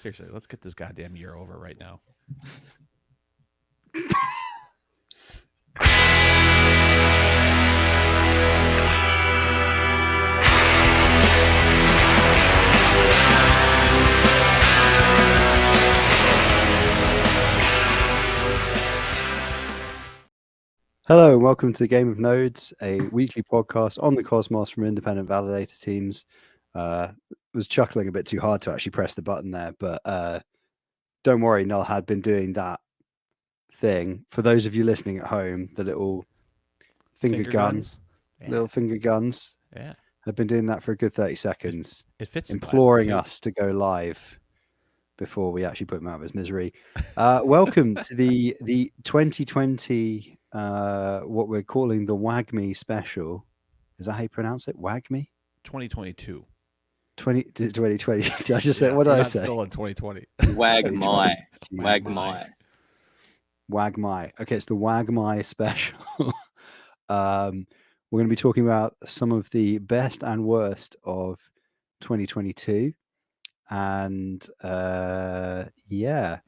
Seriously, let's get this goddamn year over right now. Hello and welcome to Game of Nodes, a weekly podcast on the Cosmos from independent validator teams. Was chuckling a bit too hard to actually press the button there, but don't worry, Null had been doing that thing. For those of you listening at home, the little finger guns, little finger guns. Yeah. I've been doing that for a good 30 seconds, It fits imploring us to go live before we actually put him out of his misery. Welcome to the 2020 what we're calling the WAGMI special. Is that how you pronounce it? WAGMI? 2022. 2020. Did I just say, what did I say? Still in 2020. WAGMI. WAGMI. WAGMI. Okay, it's the WAGMI special. We're going to be talking about some of the best and worst of 2022. And yeah.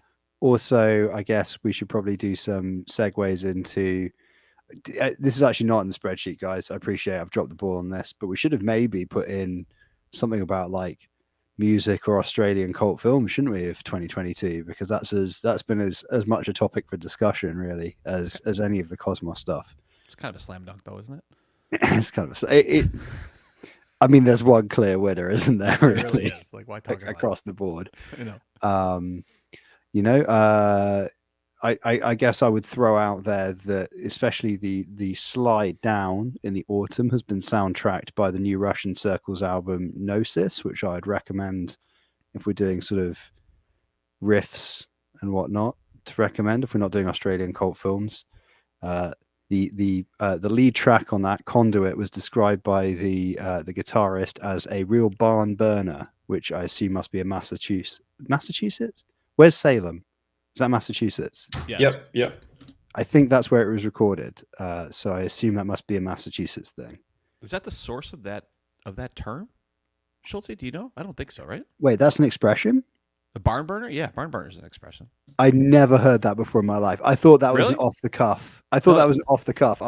Also, I guess we should probably do some segues into. This is actually not in the spreadsheet, guys. I appreciate I've dropped the ball on this, but we should have maybe put in something about like music or Australian cult films, shouldn't we, of 2022? Because that's been as much a topic for discussion, really, as any of the Cosmos stuff. It's kind of a slam dunk, though, isn't it? It's kind of it. I mean, there's one clear winner, isn't there? Really, it really is. Like, why talk across the board? You know. I guess I would throw out there that especially the slide down in the autumn has been soundtracked by the new Russian Circles album Gnosis, which I'd recommend if we're doing sort of riffs and whatnot to recommend if we're not doing Australian cult films. The lead track on that, Conduit, was described by the guitarist as a real barn burner, which I assume must be a Massachusetts? Where's Salem? Is that Massachusetts? Yes. Yep. I think that's where it was recorded. So I assume that must be a Massachusetts thing. Is that the source of that term? Schulte, do you know? I don't think so, right? Wait, that's an expression? The barn burner? Yeah, barn burner is an expression. I never heard that before in my life. I thought that was an off the cuff. I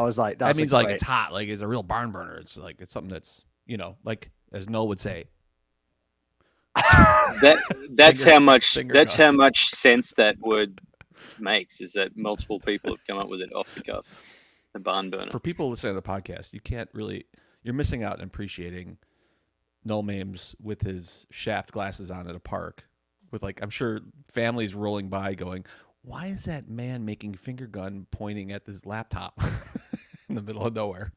was like, that means like it's hot, like it's a real barn burner. It's like it's something that's, like as Noel would say. That's how much sense that word makes, is that multiple people have come up with it off the cuff. The barn burner. For people listening to the podcast, you're missing out on appreciating Noel Mames with his shaft glasses on at a park with, like, I'm sure families rolling by going, why is that man making finger gun pointing at this laptop in the middle of nowhere?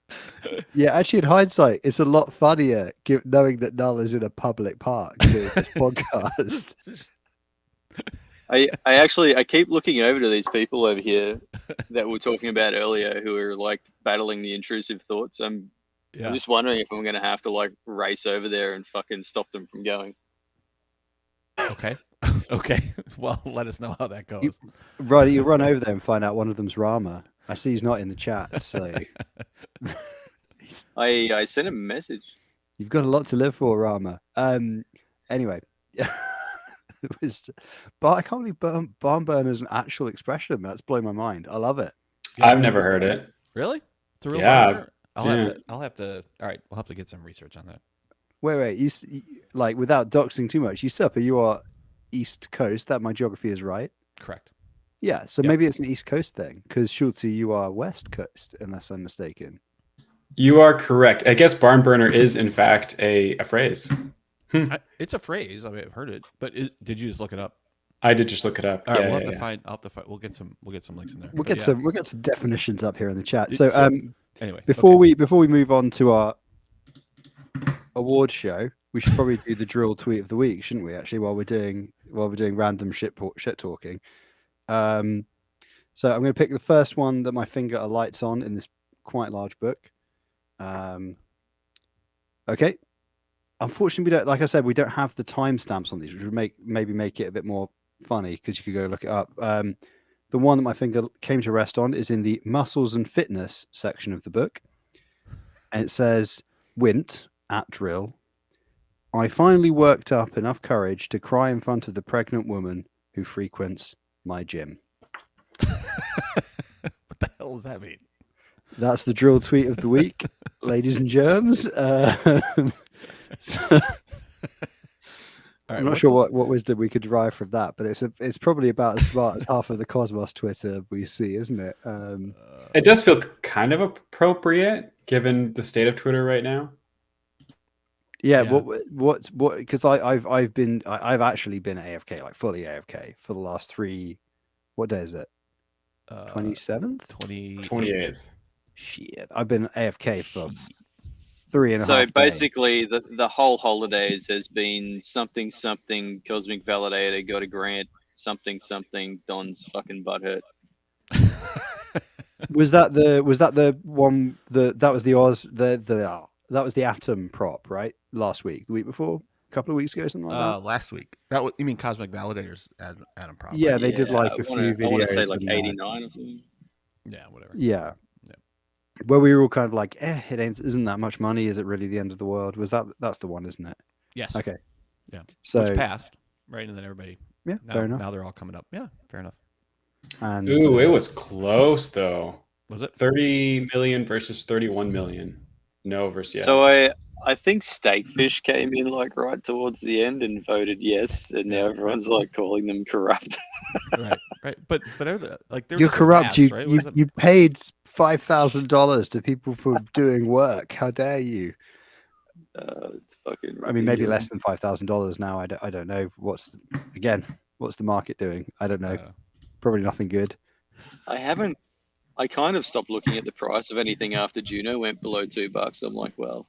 Yeah, actually, in hindsight, it's a lot funnier knowing that Null is in a public park doing this podcast. I keep looking over to these people over here that we were talking about earlier who are like battling the intrusive thoughts. I'm just wondering if I'm going to have to like race over there and fucking stop them from going. Okay. Well, let us know how that goes. You run over there and find out one of them's Rama. I see he's not in the chat, so I sent him a message. You've got a lot to live for, Rama. Anyway, it was, but I can't believe barn burner is an actual expression. That's blowing my mind. I love it. Yeah, I've never heard it. Really? It's a real barn burner? I'll have to. All right, we'll have to get some research on that. Wait. You like, without doxing too much, you are East Coast. That my geography is right. Correct. Yeah, so maybe it's an East Coast thing, because Schulte, you are West Coast, unless I'm mistaken. You are correct. I guess barn burner is, in fact, a phrase. It's a phrase. I mean, I've heard it, but did you just look it up? I did just look it up. All right, we'll have to find. We'll get some links in there. We'll get some definitions up here in the chat. So anyway, before we move on to our award show, we should probably do the drill tweet of the week, shouldn't we? Actually, while we're doing random shit talking. So I'm going to pick the first one that my finger alights on in this quite large book. Okay. Unfortunately, we don't have the timestamps on these, which would maybe make it a bit more funny, because you could go look it up. The one that my finger came to rest on is in the muscles and fitness section of the book. And it says, Wint at drill. I finally worked up enough courage to cry in front of the pregnant woman who frequents my gym. What the hell does that mean? That's the drill tweet of the week, ladies and germs. So, All right, I'm not sure what wisdom we could derive from that, but it's probably about as smart as half of the Cosmos Twitter we see, isn't it? It does feel kind of appropriate given the state of Twitter right now. Yeah. Yeah. What? Because I've actually been AFK, like fully AFK for the last 3. What day is it? 27th, 28th. Shit, I've been AFK for 3.5 So days. basically, the whole holidays has been something Cosmic Validator got a grant, something Don's fucking butthurt. Was that the one that was the Oz that was the Atom prop, right? Last week, the week before, a couple of weeks ago, something like that. Last week. You mean Cosmic Validators Adam Prop? Yeah, Right? they did like a few videos. I want to say like and, 89 or something. Yeah, whatever. Yeah. Yeah. Where we were all kind of like, it isn't that much money. Is it really the end of the world? That's the one, isn't it? Yes. Okay. Yeah. So Which passed, right? And then everybody. Yeah, fair enough. Now they're all coming up. Yeah, fair enough. And Ooh, it was close though. Was it 30 million versus 31 million? No versus yes. So I think Steakfish came in like right towards the end and voted yes, and now everyone's like calling them corrupt. right. But like you're corrupt. You paid $5,000 to people for doing work. How dare you? It's fucking. I mean, maybe less than $5,000 now. I don't know. What's the market doing? I don't know. Probably nothing good. I kind of stopped looking at the price of anything after Juno went below $2. I'm like, well,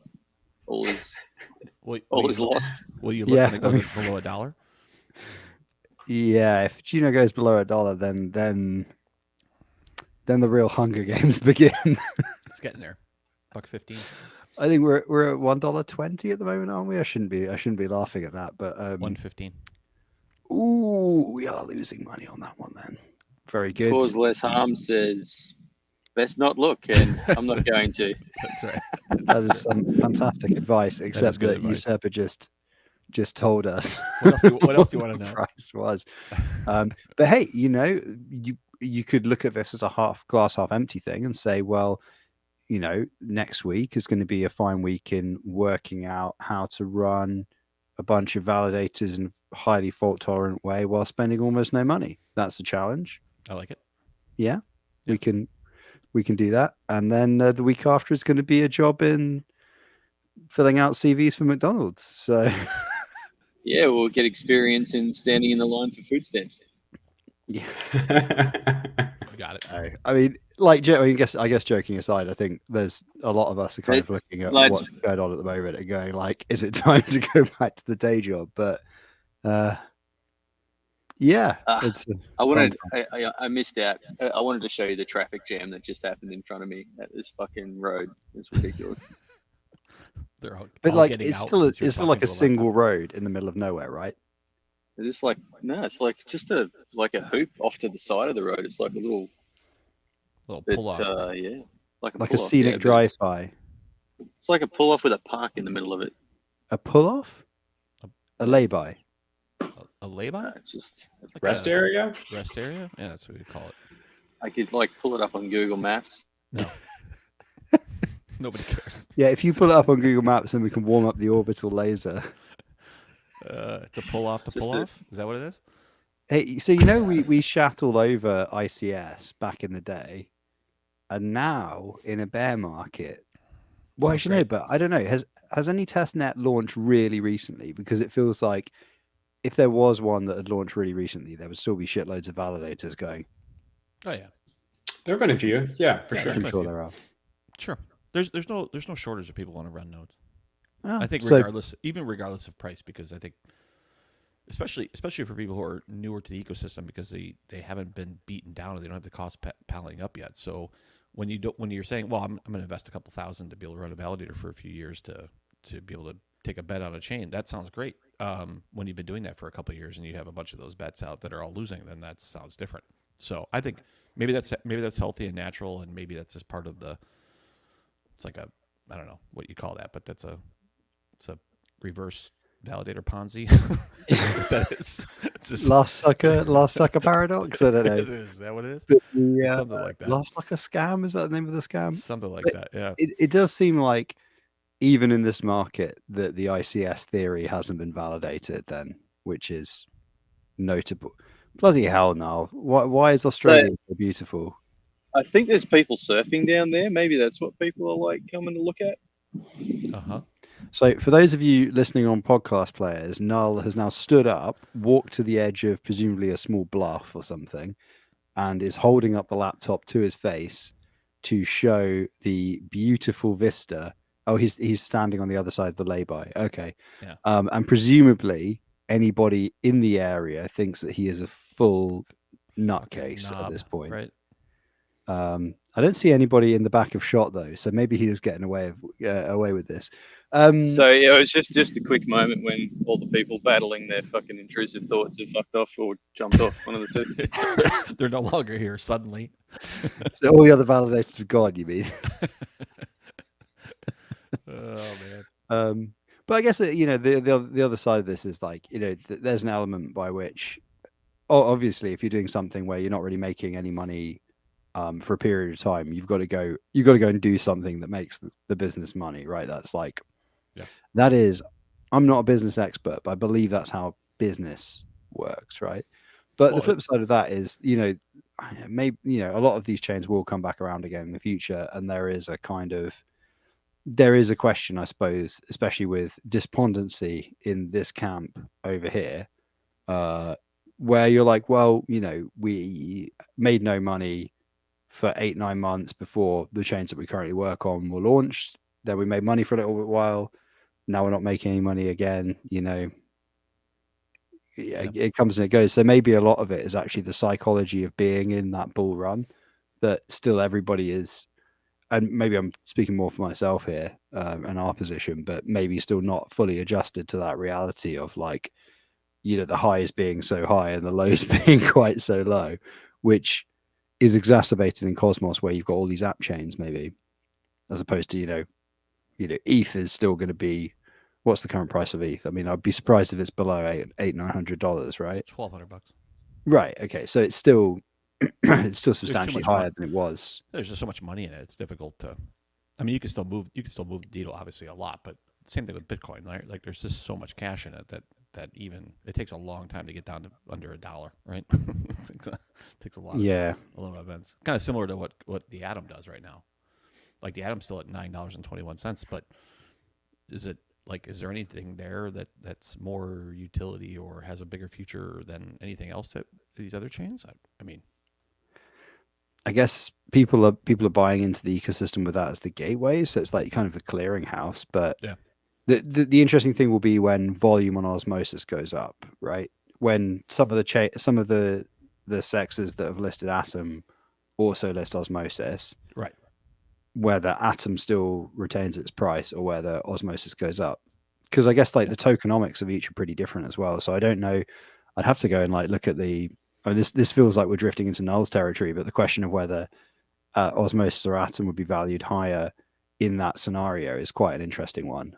all is lost. Will you look when it goes below $1? Yeah, if Juno goes below $1, then the real Hunger Games begin. It's getting there. $1.15. I think we're at $1.20 at the moment, aren't we? I shouldn't be laughing at that, but $1.15. Ooh, we are losing money on that one then. Very good. Cause less harm says best not look, and I'm not going to. That's right. That is some fantastic advice, except that Usurper just told us what else do you want to know? The price was. But hey, you could look at this as a glass half empty thing and say, well, next week is going to be a fine week in working out how to run a bunch of validators in a highly fault tolerant way while spending almost no money. That's a challenge. I like it. Yeah. We can do that. And then the week after is going to be a job in filling out CVs for McDonald's. So yeah, we'll get experience in standing in the line for food stamps. Yeah. Got it. I mean, I guess joking aside, I think there's a lot of us are kind of looking at what's going on at the moment and going like, is it time to go back to the day job? But yeah, I missed out. I wanted to show you the traffic jam that just happened in front of me at this fucking road. It's ridiculous. It's still like a single road in the middle of nowhere, right? It's like it's like just a hoop off to the side of the road. It's like a little pull off. Yeah, like a scenic drive-by. It's like a pull off with a park in the middle of it. A pull off? A lay-by? A lay-by? Just like rest area. Rest area? Yeah, that's what we call it. I could pull it up on Google Maps. No. Nobody cares. Yeah, if you pull it up on Google Maps, then we can warm up the orbital laser. It's a pull off to pull off. Is that what it is? Hey, so we shat all over ICS back in the day, and now in a bear market. Well, actually, no, but I don't know. Has any testnet launched really recently? Because it feels like if there was one that had launched really recently, there would still be shitloads of validators going. Oh yeah, there have been a few. Yeah, for sure. I'm sure there are. Sure. There's no shortage of people want to run nodes. Oh, I think regardless of price, because I think especially for people who are newer to the ecosystem, because they haven't been beaten down or they don't have the cost piling up yet. So when you're saying, well, I'm going to invest a couple $1,000 to be able to run a validator for a few years to be able to take a bet on a chain, that sounds great. When you've been doing that for a couple of years and you have a bunch of those bets out that are all losing, then that sounds different. So I think maybe that's healthy and natural, and maybe that's just part of it's like I don't know what you call that, but it's a reverse validator Ponzi. That's what that is. It's just, last sucker paradox. I don't know. Is that what it is? But It's something like that. Last sucker scam, is that the name of the scam? Something like But that. Yeah. It does seem like even in this market that the ICS theory hasn't been validated then, which is notable. Bloody hell, Niall. Why is Australia so beautiful? I think there's people surfing down there. Maybe that's what people are like coming to look at. Uh-huh. So for those of you listening on podcast players, Null has now stood up, walked to the edge of presumably a small bluff or something, and is holding up the laptop to his face to show the beautiful vista. Oh, he's standing on the other side of the lay-by. Okay. Yeah. And presumably anybody in the area thinks that he is a full nutcase at this point. Right. I don't see anybody in the back of shot though, so maybe he is getting away with this. So yeah, it was just a quick moment when all the people battling their fucking intrusive thoughts have fucked off or jumped off, one of the two. They're no longer here suddenly. So all the other validators have gone, you mean? Oh man. But I guess the other side of this is like, there's an element by which, obviously, if you're doing something where you're not really making any money for a period of time, you've got to go and do something that makes the business money, right? That's like, that is, I'm not a business expert, but I believe that's how business works, right? But the flip side of that is, maybe, a lot of these chains will come back around again in the future, and there is a question, I suppose, especially with despondency in this camp over here, where you're like, well, we made no money for 8-9 months before the chains that we currently work on were launched. Then we made money for a little bit while. Now we're not making any money again. It comes and it goes. So maybe a lot of it is actually the psychology of being in that bull run, that still everybody is. And maybe I'm speaking more for myself here and our position, but maybe still not fully adjusted to that reality of like, the highs being so high and the lows being quite so low, which is exacerbated in Cosmos, where you've got all these app chains, maybe, as opposed to, ETH is still going to be, what's the current price of ETH? I mean, I'd be surprised if it's below $900, right? It's $1,200. Right. Okay. So it's still substantially higher than it was. There's just so much money in it. It's difficult to. I mean, you can still move the needle, obviously, a lot, but same thing with Bitcoin, right? Like, there's just so much cash in it that even it takes a long time to get down to under $1, right? It takes a lot. A lot of events. Kind of similar to what the Atom does right now. Like, the Atom's still at $9.21, but is there anything there that's more utility or has a bigger future than anything else that these other chains? I mean, I guess people are buying into the ecosystem with that as the gateway, so it's like kind of a clearinghouse. But the interesting thing will be when volume on Osmosis goes up, right? When some of the sexes that have listed Atom also list Osmosis, right? Whether Atom still retains its price or whether Osmosis goes up, because I guess the tokenomics of each are pretty different as well. So I don't know. I'd have to go and look at the. I mean, this feels like we're drifting into Null's territory, but the question of whether Osmosis or Atom would be valued higher in that scenario is quite an interesting one.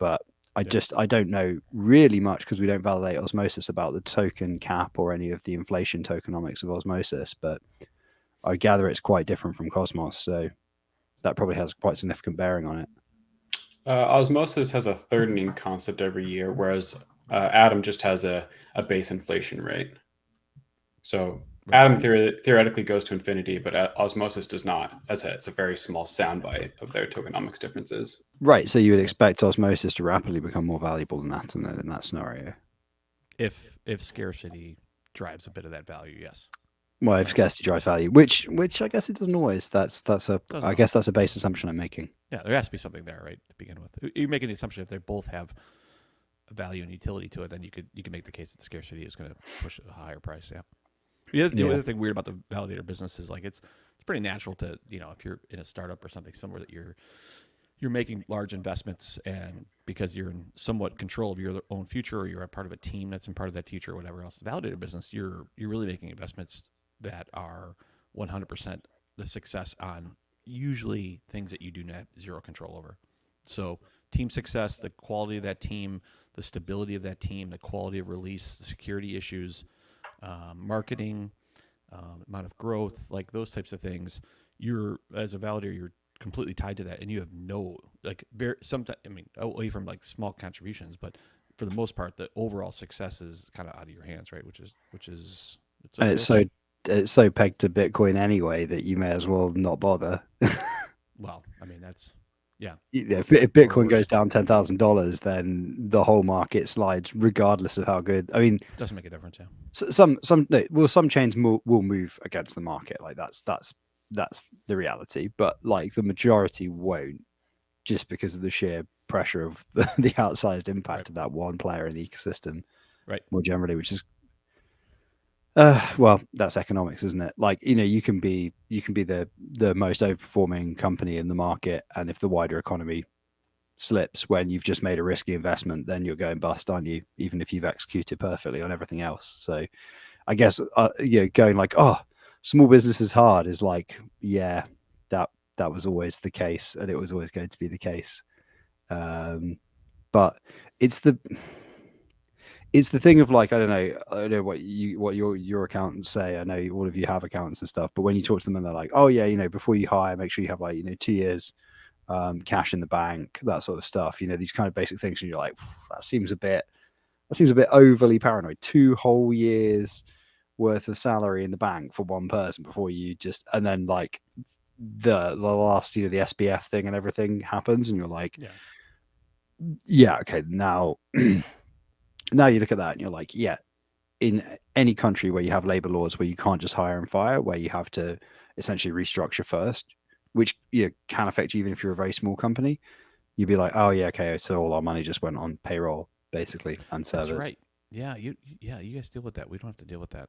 But I don't know really much, because we don't validate Osmosis, about the token cap or any of the inflation tokenomics of Osmosis. But I gather it's quite different from Cosmos, so that probably has quite significant bearing on it. Osmosis has a thirdening concept every year, whereas Atom just has a base inflation rate. So Atom theoretically goes to infinity, but Osmosis does not. It's a very small soundbite of their tokenomics differences. Right. So you would expect Osmosis to rapidly become more valuable than Atom then in that scenario. If scarcity drives a bit of that value, yes. Well, if scarcity drives value, which I guess it doesn't always. I guess that's a base assumption I'm making. Yeah, there has to be something there, right, to begin with. You're making the assumption if they both have a value and utility to it, then you can make the case that scarcity is going to push a higher price. Yeah. The other thing weird about the validator business is it's pretty natural to if you're in a startup or something somewhere that you're making large investments, and because you're in somewhat control of your own future, or you're a part of a team that's in part of that future or whatever else. The validator business, you're really making investments that are 100% the success on usually things that you do not have zero control over. So team success, the quality of that team, the stability of that team, the quality of release, the security issues, marketing, amount of growth, like those types of things. You're, as a validator, you're completely tied to that, and you have no, like, sometimes, I mean, away from like small contributions, but for the most part, the overall success is kind of out of your hands, right? Which is and it's so pegged to Bitcoin anyway that you may as well not bother. Well, I mean, that's, yeah. If Bitcoin goes down $10,000, then the whole market slides, regardless of how good. I mean, doesn't make a difference. Yeah. Some chains will move against the market, like that's the reality. But like the majority won't, just because of the sheer pressure of the outsized impact of that one player in the ecosystem, right? More generally, which is. Well, that's economics, isn't it? Like, you can be the most overperforming company in the market, and if the wider economy slips when you've just made a risky investment, then you're going bust, aren't you? Even if you've executed perfectly on everything else. So, I guess going like, oh, small business is hard is like, yeah, that was always the case, and it was always going to be the case. But it's the thing of like, I don't know what your accountants say. I know all of you have accountants and stuff, but when you talk to them and they're like, oh yeah, before you hire, make sure you have like 2 years cash in the bank, that sort of stuff. These kind of basic things, and you're like, that seems a bit overly paranoid. 2 whole years worth of salary in the bank for one person before you just, and then like the last the SBF thing and everything happens, and you're like, yeah, okay, now. Now you look at that and you're like, yeah, in any country where you have labor laws where you can't just hire and fire, where you have to essentially restructure first, which can affect you even if you're a very small company, you'd be like, oh yeah, okay, so all our money just went on payroll basically and servers. That's right. Yeah, you guys deal with that. We don't have to deal with that.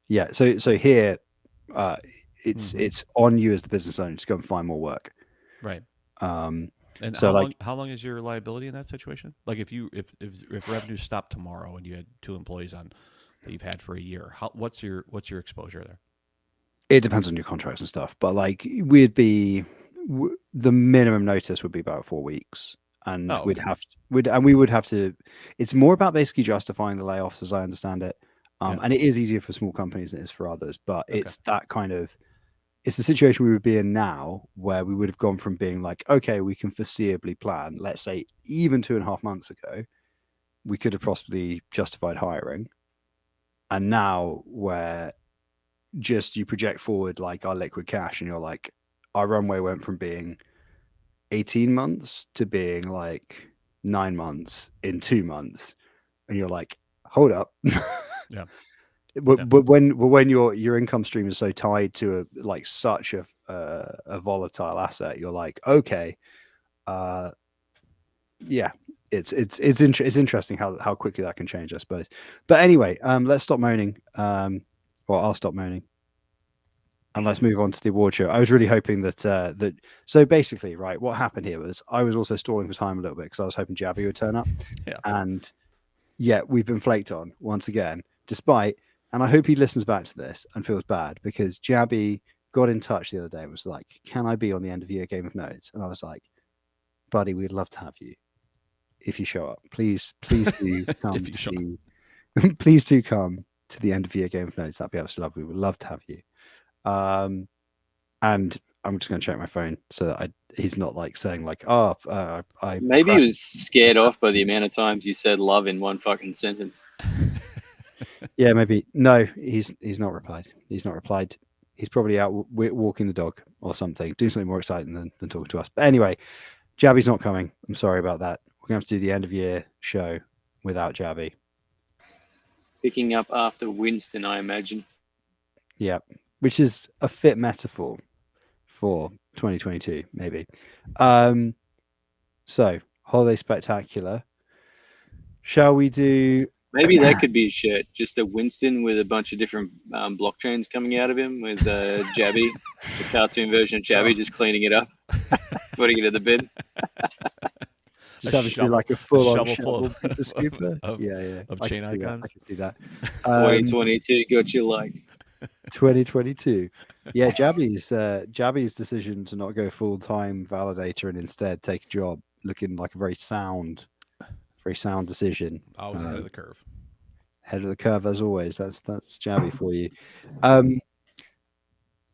Yeah, so here, it's on you as the business owner to go and find more work. Right. And so how long is your liability in that situation? Like if revenue stopped tomorrow and you had 2 employees on that you've had for a year, what's your exposure there? It depends on your contracts and stuff, but like the minimum notice would be about 4 weeks, and we would have to. It's more about basically justifying the layoffs, as I understand it, and it is easier for small companies than it is for others. But it's that kind of. It's the situation we would be in now, where we would have gone from being like, okay, we can foreseeably plan, let's say even 2.5 months ago, we could have possibly justified hiring. And now where just you project forward like our liquid cash and you're like, our runway went from being 18 months to being like 9 months in 2 months. And you're like, hold up. Yeah. But when your income stream is so tied to such a volatile asset, you're like, okay, yeah, it's interesting how quickly that can change, I suppose. But anyway, let's stop moaning. Well, I'll stop moaning, and let's move on to the award show. I was really hoping that so basically, right, what happened here was I was also stalling for time a little bit because I was hoping Jabby would turn up, and we've been flaked on once again, despite. And I hope he listens back to this and feels bad, because Jabby got in touch the other day and was like, can I be on the end of year game of notes? And I was like, buddy, we'd love to have you if you show up. Please do come please do come to the end of year game of notes. That'd be absolutely lovely. We would love to have you. And I'm just going to check my phone so that he's not like saying like, maybe he was scared off by the amount of times you said love in one fucking sentence. Yeah, maybe. No, he's not replied. He's not replied. He's probably out walking the dog or something, doing something more exciting than talking to us. But anyway, Jabby's not coming. I'm sorry about that. We're going to have to do the end of year show without Jabby. Picking up after Winston, I imagine. Yeah, which is a fit metaphor for 2022, maybe. So, Holiday Spectacular. Shall we do... Maybe that could be a shirt, just a Winston with a bunch of different blockchains coming out of him, with Jabby, the cartoon version of Jabby, just cleaning it up, putting it in the bin. Just having to do like a full-on shovel of chain icons. I can see that. 2022 got you like. 2022. Yeah, Jabby's decision to not go full-time validator and instead take a job looking like a very sound decision. Always ahead of the curve. Head of the curve as always. That's Jabby for you.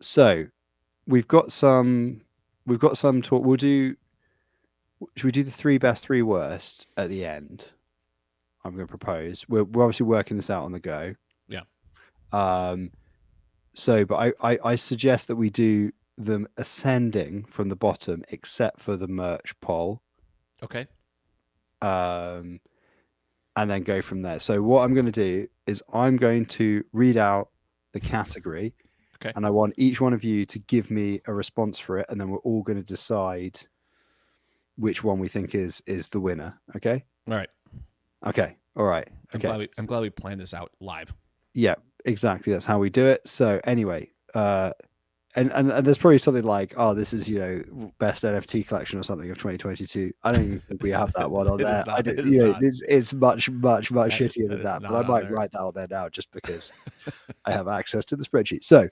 So we've got some talk. Should we do the 3 best, 3 worst at the end? I'm going to propose. We're obviously working this out on the go. Yeah. So, but I suggest that we do them ascending from the bottom, except for the merch poll. Okay. And then go from there. So what I'm going to do is I'm going to read out the category. Okay. And I want each one of you to give me a response for it, and then we're all going to decide which one we think is the winner. Okay. All right. Okay. All right. Okay. I'm glad we planned this out live. Yeah, exactly. That's how we do it. So anyway, and there's probably something like, oh, this is best NFT collection or something of 2022. I don't even think we have that one on there. It's much shittier than that. But I might write that on there now just because I have access to the spreadsheet. So,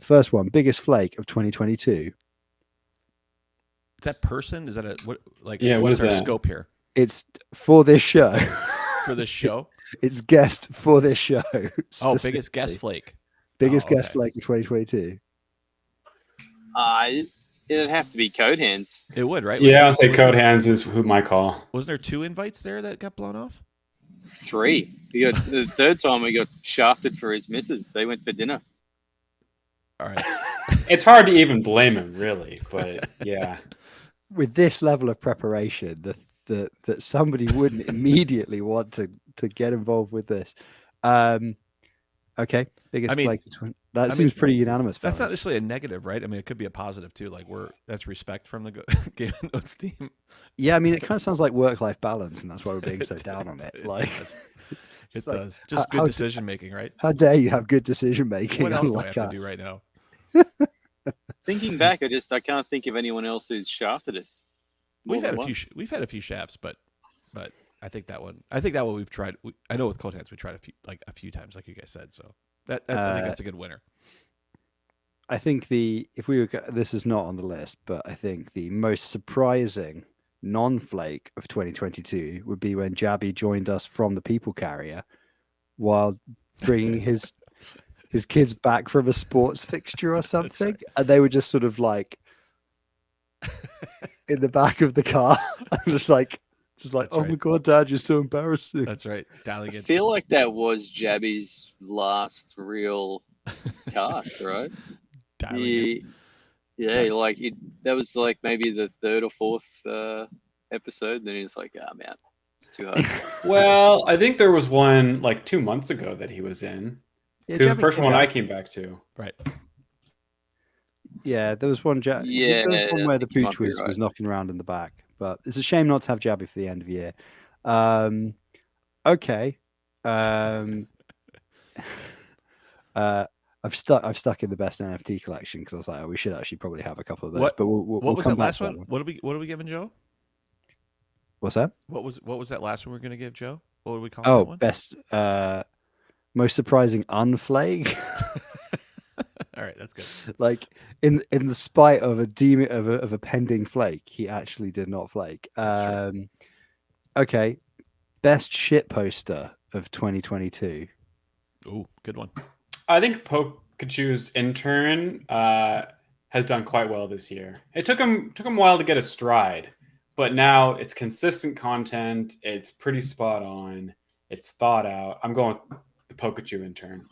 first one, biggest flake of 2022. Is that person? Is that what's our that? scope here? It's for this show. For this show? It's guest for this show. Oh, biggest guest flake. Biggest guest flake of 2022. It'd have to be Code Hands. It would, right? Yeah, I'll say Code Hands is who my call. Wasn't there 2 invites there that got blown off? 3. We got the third time we got shafted for his missus. They went for dinner. All right. It's hard to even blame him, really, but yeah. With this level of preparation, that somebody wouldn't immediately want to get involved with this. Okay, biggest flake. That seems pretty unanimous. That's not necessarily a negative, right? I mean, it could be a positive too. Like that's respect from the Game Notes team. Yeah, I mean, it kind of sounds like work-life balance, and that's why we're being so down on it. Like, it does. Just good decision making, right? How dare you have good decision making? What else do I have to do right now? Thinking back, I can't think of anyone else who's shafted us. We've had a few shafts, but I think that one we've tried. I know with Code Hands we tried a few times, like you guys said. So I think that's a good winner. I think this is not on the list, but I think the most surprising non-flake of 2022 would be when Jabby joined us from the People Carrier while bringing his kids back from a sports fixture or something, right. And they were just sort of like in the back of the car, just like, oh my god, Dad, you're so embarrassing. That's right. I feel like that was Jabby's last real cast, right? That was like maybe the 3rd or 4th episode. Then he's like, "Ah, man, it's too hard." Well, I think there was one like 2 months ago that he was in. The first one I came back to. Right. Yeah, there was one. There was one where the pooch was knocking around in the back. But it's a shame not to have Jabby for the end of year. Okay. I've stuck in the best NFT collection because I was like, we should actually probably have a couple of those. But what was that last one? What are we giving Joe? What's that? What was that last one we're going to give Joe? What would we call that one? Best most surprising unflake. All right, that's good. Like in the spite of a pending flake, he actually did not flake. Okay, best shit poster of 2022. Ooh, good one. I think Pikachu's intern has done quite well this year. It took him a while to get a stride, but now it's consistent content. It's pretty spot on. It's thought out. I'm going with the Pikachu intern.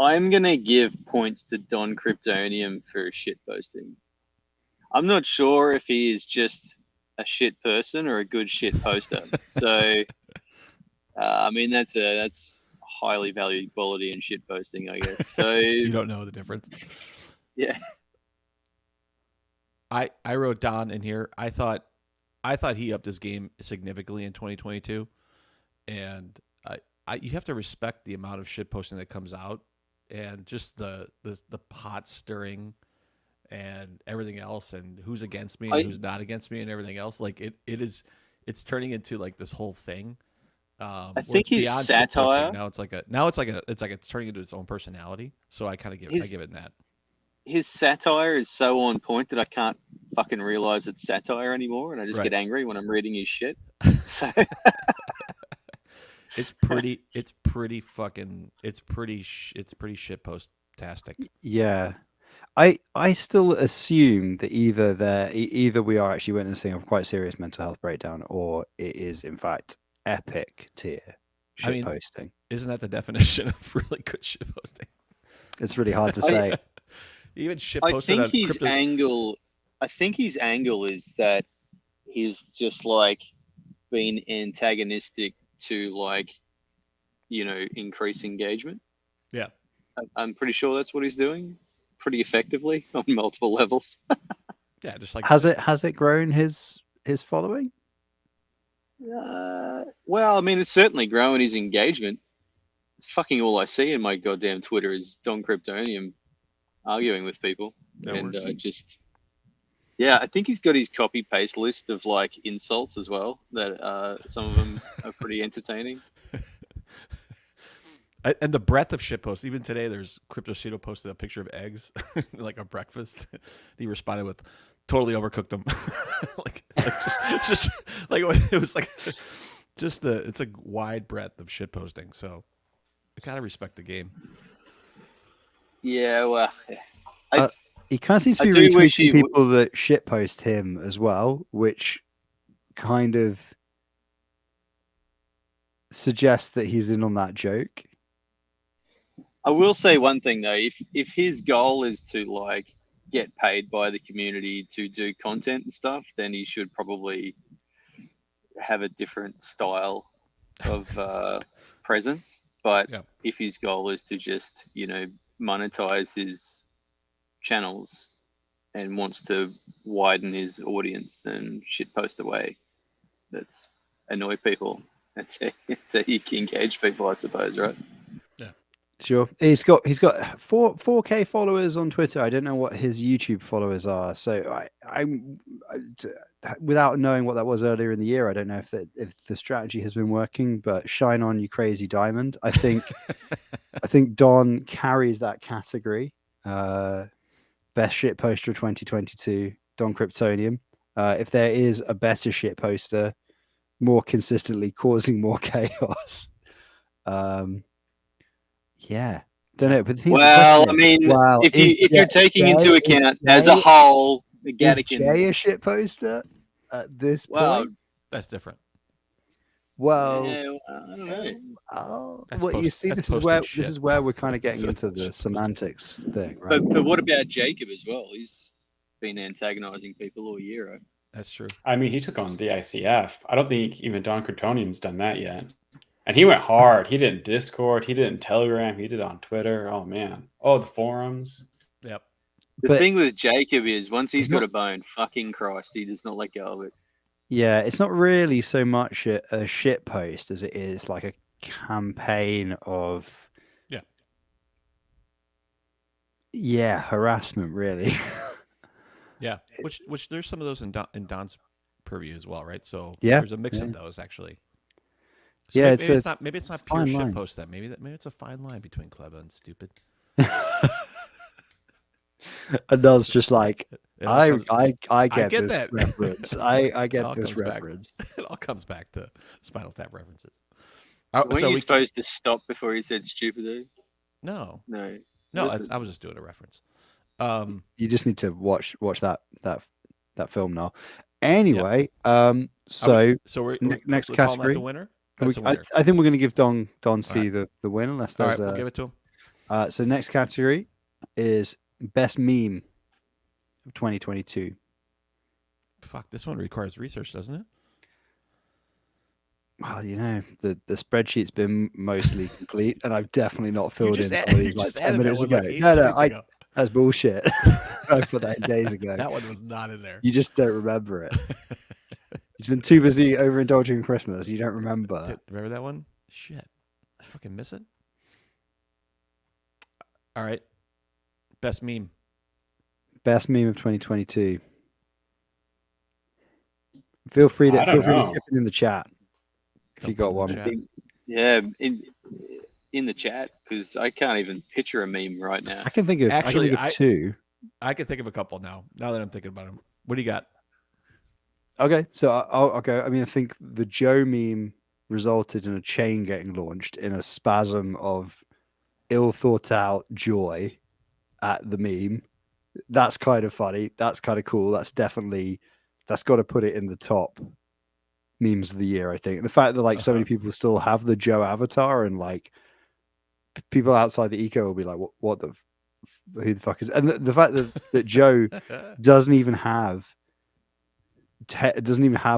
I'm going to give points to Don Kryptonium for shit posting. I'm not sure if he is just a shit person or a good shit poster. So, I mean, that's highly valued quality in shit posting, I guess. So you don't know the difference. Yeah. I wrote Don in here. I thought he upped his game significantly in 2022, and you have to respect the amount of shit posting that comes out. And just the pot stirring and everything else, and who's against me and who's not against me and everything else. Like it's turning into like this whole thing. I think he's satire. Now it's turning into its own personality. So I kind of give it that. his satire is so on point that I can't fucking realize it's satire anymore, and I just Right. get angry when I'm reading his shit. So it's pretty shitpost-tastic. Yeah. I still assume that either we are actually witnessing a quite serious mental health breakdown, or it is in fact epic tier I mean, shitposting. Isn't that the definition of really good shitposting? It's really hard to say. Even shitposted I think on his crypto. angle is that he's just like been antagonistic to like, increase engagement. Yeah. I'm pretty sure that's what he's doing pretty effectively on multiple levels. Yeah, just like Has it grown his following? Well, I mean, it's certainly growing his engagement. It's fucking all I see in my goddamn Twitter is Don Kryptonium arguing with people. That and works. I think he's got his copy paste list of like insults as well. That some of them are pretty entertaining. And the breadth of shitposts. Even today, there's CryptoCito posted a picture of eggs, like a breakfast. He responded with, "Totally overcooked them." just like it was like it's a wide breadth of shitposting. So I gotta respect the game. Yeah, well, he kind of seems to I be do wish retweeting people that shitpost him as well, which kind of suggests that he's in on that joke. I will say one thing though, if his goal is to like get paid by the community to do content and stuff, then he should probably have a different style of presence. But Yeah. if his goal is to just, monetize his channels and wants to widen his audience, then shitpost away. That's annoy people. That's how you can engage people, I suppose, right? Sure. He's got 4K followers on Twitter. I don't know what his YouTube followers are. So I without knowing what that was earlier in the year, I don't know if the strategy has been working, but shine on, you crazy diamond. I think Don carries that category. Best shit poster of 2022, Don Kryptonium. If there is a better shit poster, more consistently causing more chaos. Yeah, don't know. But the if you're taking into account as a whole, the Gattican, is Jay a shit poster at this point? That's different. Well, I don't know. This is where we're kind of getting into the semantics thing, right? But what about Jacob as well? He's been antagonizing people all year, right? That's true. I mean, he took on the ICF. I don't think even Don Kryptonium's done that yet. And he went hard. He did Discord. He did Telegram. He did on Twitter. Oh, man. Oh, the forums. Yep. The thing with Jacob is once he's got a bone, fucking Christ, he does not let go of it. Yeah, it's not really so much a shit post as it is like a campaign of harassment, really. Yeah, which there's some of those in Don's purview as well, right? So there's a mix of those actually. So maybe it's not pure shit post. That maybe it's a fine line between clever and stupid. And Don's just like, I get this that reference. I get this reference. It all comes back to Spinal Tap references. Weren't you supposed to stop before he said stupid? No. I was just doing a reference. You just need to watch that film now. Anyway, so we're next category. The winner. I think we're going to give Don C the win, unless there's we'll give it to him. So next category is best meme of 2022. Fuck, this one requires research, doesn't it? Well, the spreadsheet's been mostly complete, and I've definitely not filled in some of these like 10 minutes ago. No, that's bullshit. I put that in days ago. That one was not in there. You just don't remember it. He's been too busy overindulging in Christmas. You don't remember. Remember that one? Shit. I fucking miss it. All right. Best meme. Best meme of 2022. Feel free to chip it in the chat if you got one. Yeah, in the chat, because I can't even picture a meme right now. I can think of two. I can think of a couple now. Now that I'm thinking about them, what do you got? Okay, so I'll go. I mean, I think the Joe meme resulted in a chain getting launched in a spasm of ill thought out joy at the meme. That's kind of funny. That's kind of cool. That's got to put it in the top memes of the year, I think. And the fact that like so many people still have the Joe avatar, and like people outside the eco will be like, what the who the fuck is, and the fact that Joe doesn't even have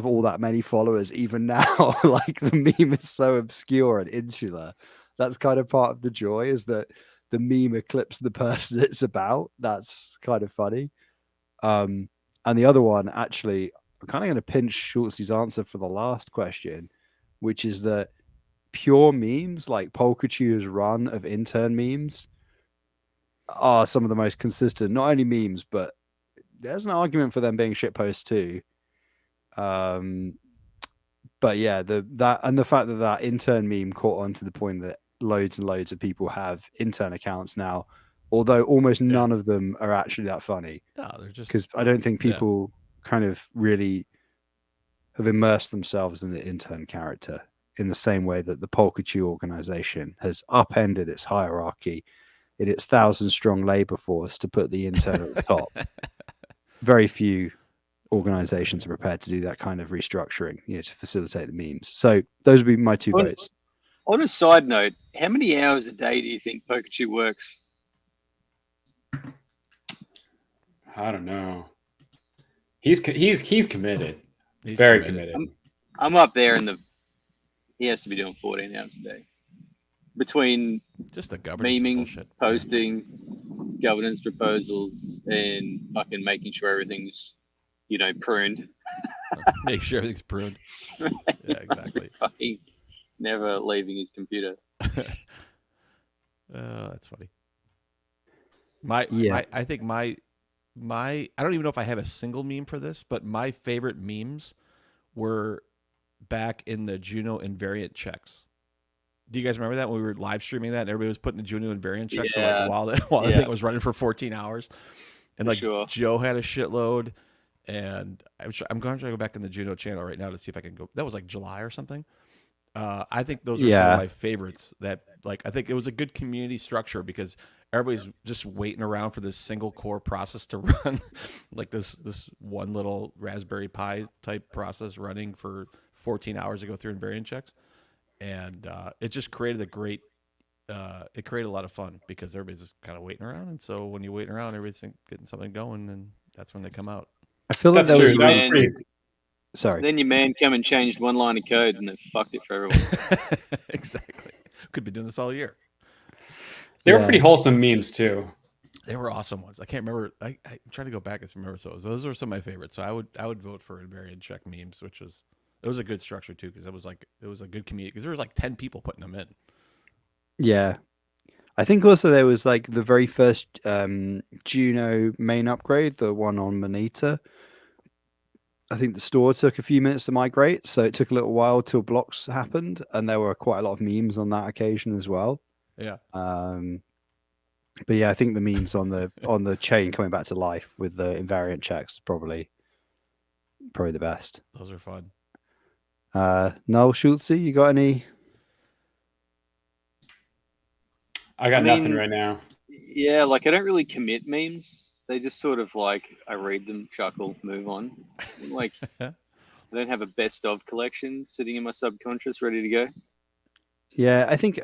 all that many followers even now. Like the meme is so obscure and insular. That's kind of part of the joy, is that the meme eclipsed the person it's about. That's kind of funny. And the other one, actually, I'm kind of going to pinch Schultz's answer for the last question, which is that pure memes, like Polkachu's run of intern memes, are some of the most consistent. Not only memes, but there's an argument for them being shitposts too. But yeah, the fact that intern meme caught on to the point that loads and loads of people have intern accounts now, although almost none of them are actually that funny. No, they're just because I don't think people kind of really have immersed themselves in the intern character in the same way that the Polkachu organization has upended its hierarchy in its 1,000-strong labor force to put the intern at the top. Very few organizations are prepared to do that kind of restructuring, to facilitate the memes. So those would be my two votes. On a side note, how many hours a day do you think Polkachu works? I don't know. He's committed. He's very committed. I'm up there he has to be doing 14 hours a day. Between just the governance memeing, bullshit, posting, governance proposals, and fucking making sure everything's, pruned. Make sure everything's pruned. Yeah, exactly. Fucking never leaving his computer. That's funny. I think my I don't even know if I have a single meme for this, but my favorite memes were back in the Juno invariant checks. Do you guys remember that when we were live streaming that and everybody was putting the Juno invariant checks while the thing was running for 14 hours? And Joe had a shitload, and I'm going to try to go back in the Juno channel right now to see if I can go. That was like July or something. I think those are some of my favorites. That I think it was a good community structure because everybody's just waiting around for this single core process to run, like this one little Raspberry Pi type process running for 14 hours to go through invariant checks, and it just created it created a lot of fun because everybody's just kind of waiting around, and so when you're waiting around, everybody's getting something going, and that's when they come out. I feel like that was pretty. Sorry. Then your man come and changed one line of code, and it fucked it for everyone. Exactly. Could be doing this all year. They were pretty wholesome memes too. They were awesome ones. I can't remember. I'm trying to go back and remember. So those are some of my favorites. So I would vote for invariant check memes, which was a good structure too, because it was a good community because there was like 10 people putting them in. Yeah. I think also there was like the very first Juno main upgrade, the one on Moneta. I think the store took a few minutes to migrate, so it took a little while till blocks happened, and there were quite a lot of memes on that occasion as well. Yeah. But yeah, I think the memes on the chain coming back to life with the invariant checks probably the best. Those are fun. Noel Schultze, you got any? I got nothing right now. Yeah, I don't really commit memes. They just sort of I read them, chuckle, move on. I don't have a best of collection sitting in my subconscious ready to go. Yeah, I think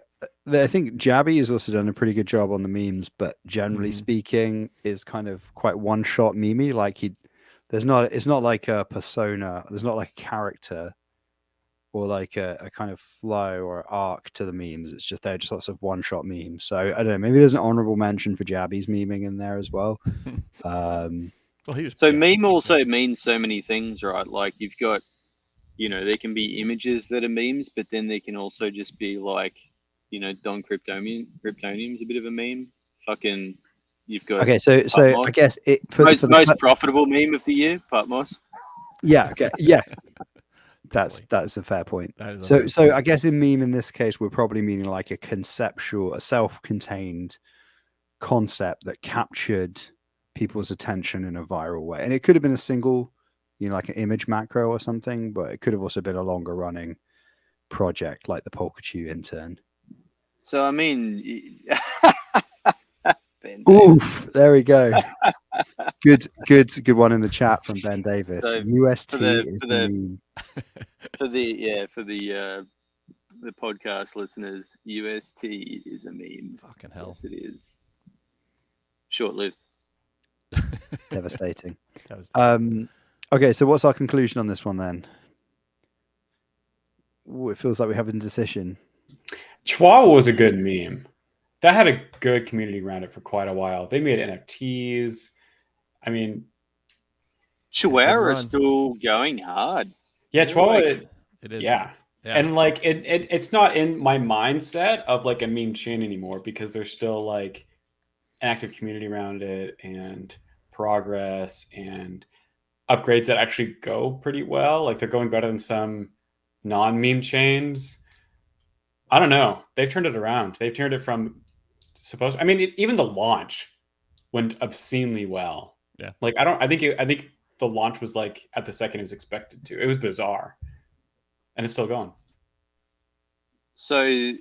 Jabby has also done a pretty good job on the memes, but generally speaking, is kind of quite one shot memey. It's not like a persona. There's not like a character or like a kind of flow or arc to the memes. It's just they're just lots of one shot memes. So I don't know. Maybe there's an honorable mention for Jabby's meming in there as well. Meme also means so many things, right? Like you've got, there can be images that are memes, but then they can also just be Don Kryptonium's a bit of a meme. Fucking, you've got. Okay, so I guess the most profitable meme of the year, Patmos. Yeah. Okay. Yeah. That's a fair point. So I guess in meme in this case, we're probably meaning like a conceptual, a self-contained concept that captured people's attention in a viral way. And it could have been a single, like an image macro or something, but it could have also been a longer running project like the Polkachu intern. So I mean, oof, there we go. Good one in the chat from Ben Davis. So UST is the meme. For the podcast listeners, UST is a meme. Fucking hell. Yes, it is. Short-lived. Devastating. Okay, so what's our conclusion on this one then? Ooh, it feels like we have indecision. Chihuahua was a good meme. That had a good community around it for quite a while. They made NFTs. I mean, Chihuahua is still going hard. Yeah, Chihuahua. It is. Yeah. And like it's not in my mindset of like a meme chain anymore because there's still like an active community around it and progress and upgrades that actually go pretty well. Like they're going better than some non-meme chains. I don't know. They've turned it around. They've turned it from even the launch went obscenely well. Yeah. Like I think the launch was like at the second it was expected to. It was bizarre. And it's still going. So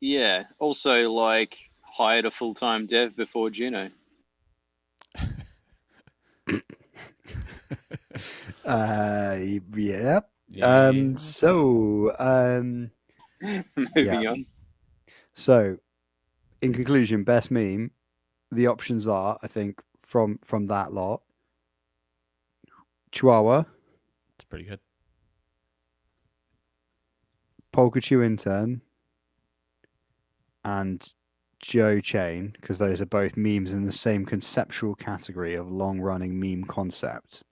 yeah. Also like hired a full-time dev before Juno. Yep. Moving on. So, in conclusion, best meme. The options are, I think, from that lot. Chihuahua. It's pretty good. Polkachu intern. And Joe Chain, because those are both memes in the same conceptual category of long-running meme concept.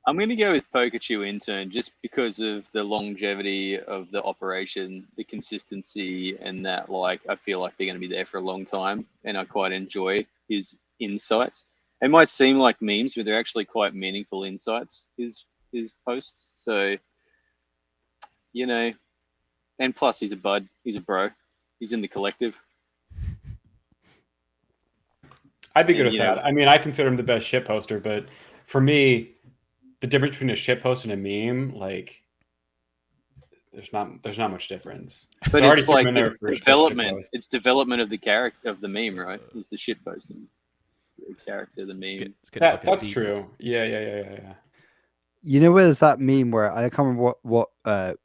I'm going to go with Polkachu intern just because of the longevity of the operation, the consistency, and that like I feel like they're going to be there for a long time, and I quite enjoy his insights. It might seem like memes, but they're actually quite meaningful insights. His posts, so and plus he's a bud, he's a bro, he's in the collective. I'd be good with that. I mean, I consider him the best shit poster, but for me, the difference between a shit post and a meme, like, there's not much difference. But it's like development. It's development of the character of the meme, right? Is the shit posting the character, the meme. That's true. Yeah. You know, where there's that meme where I can't remember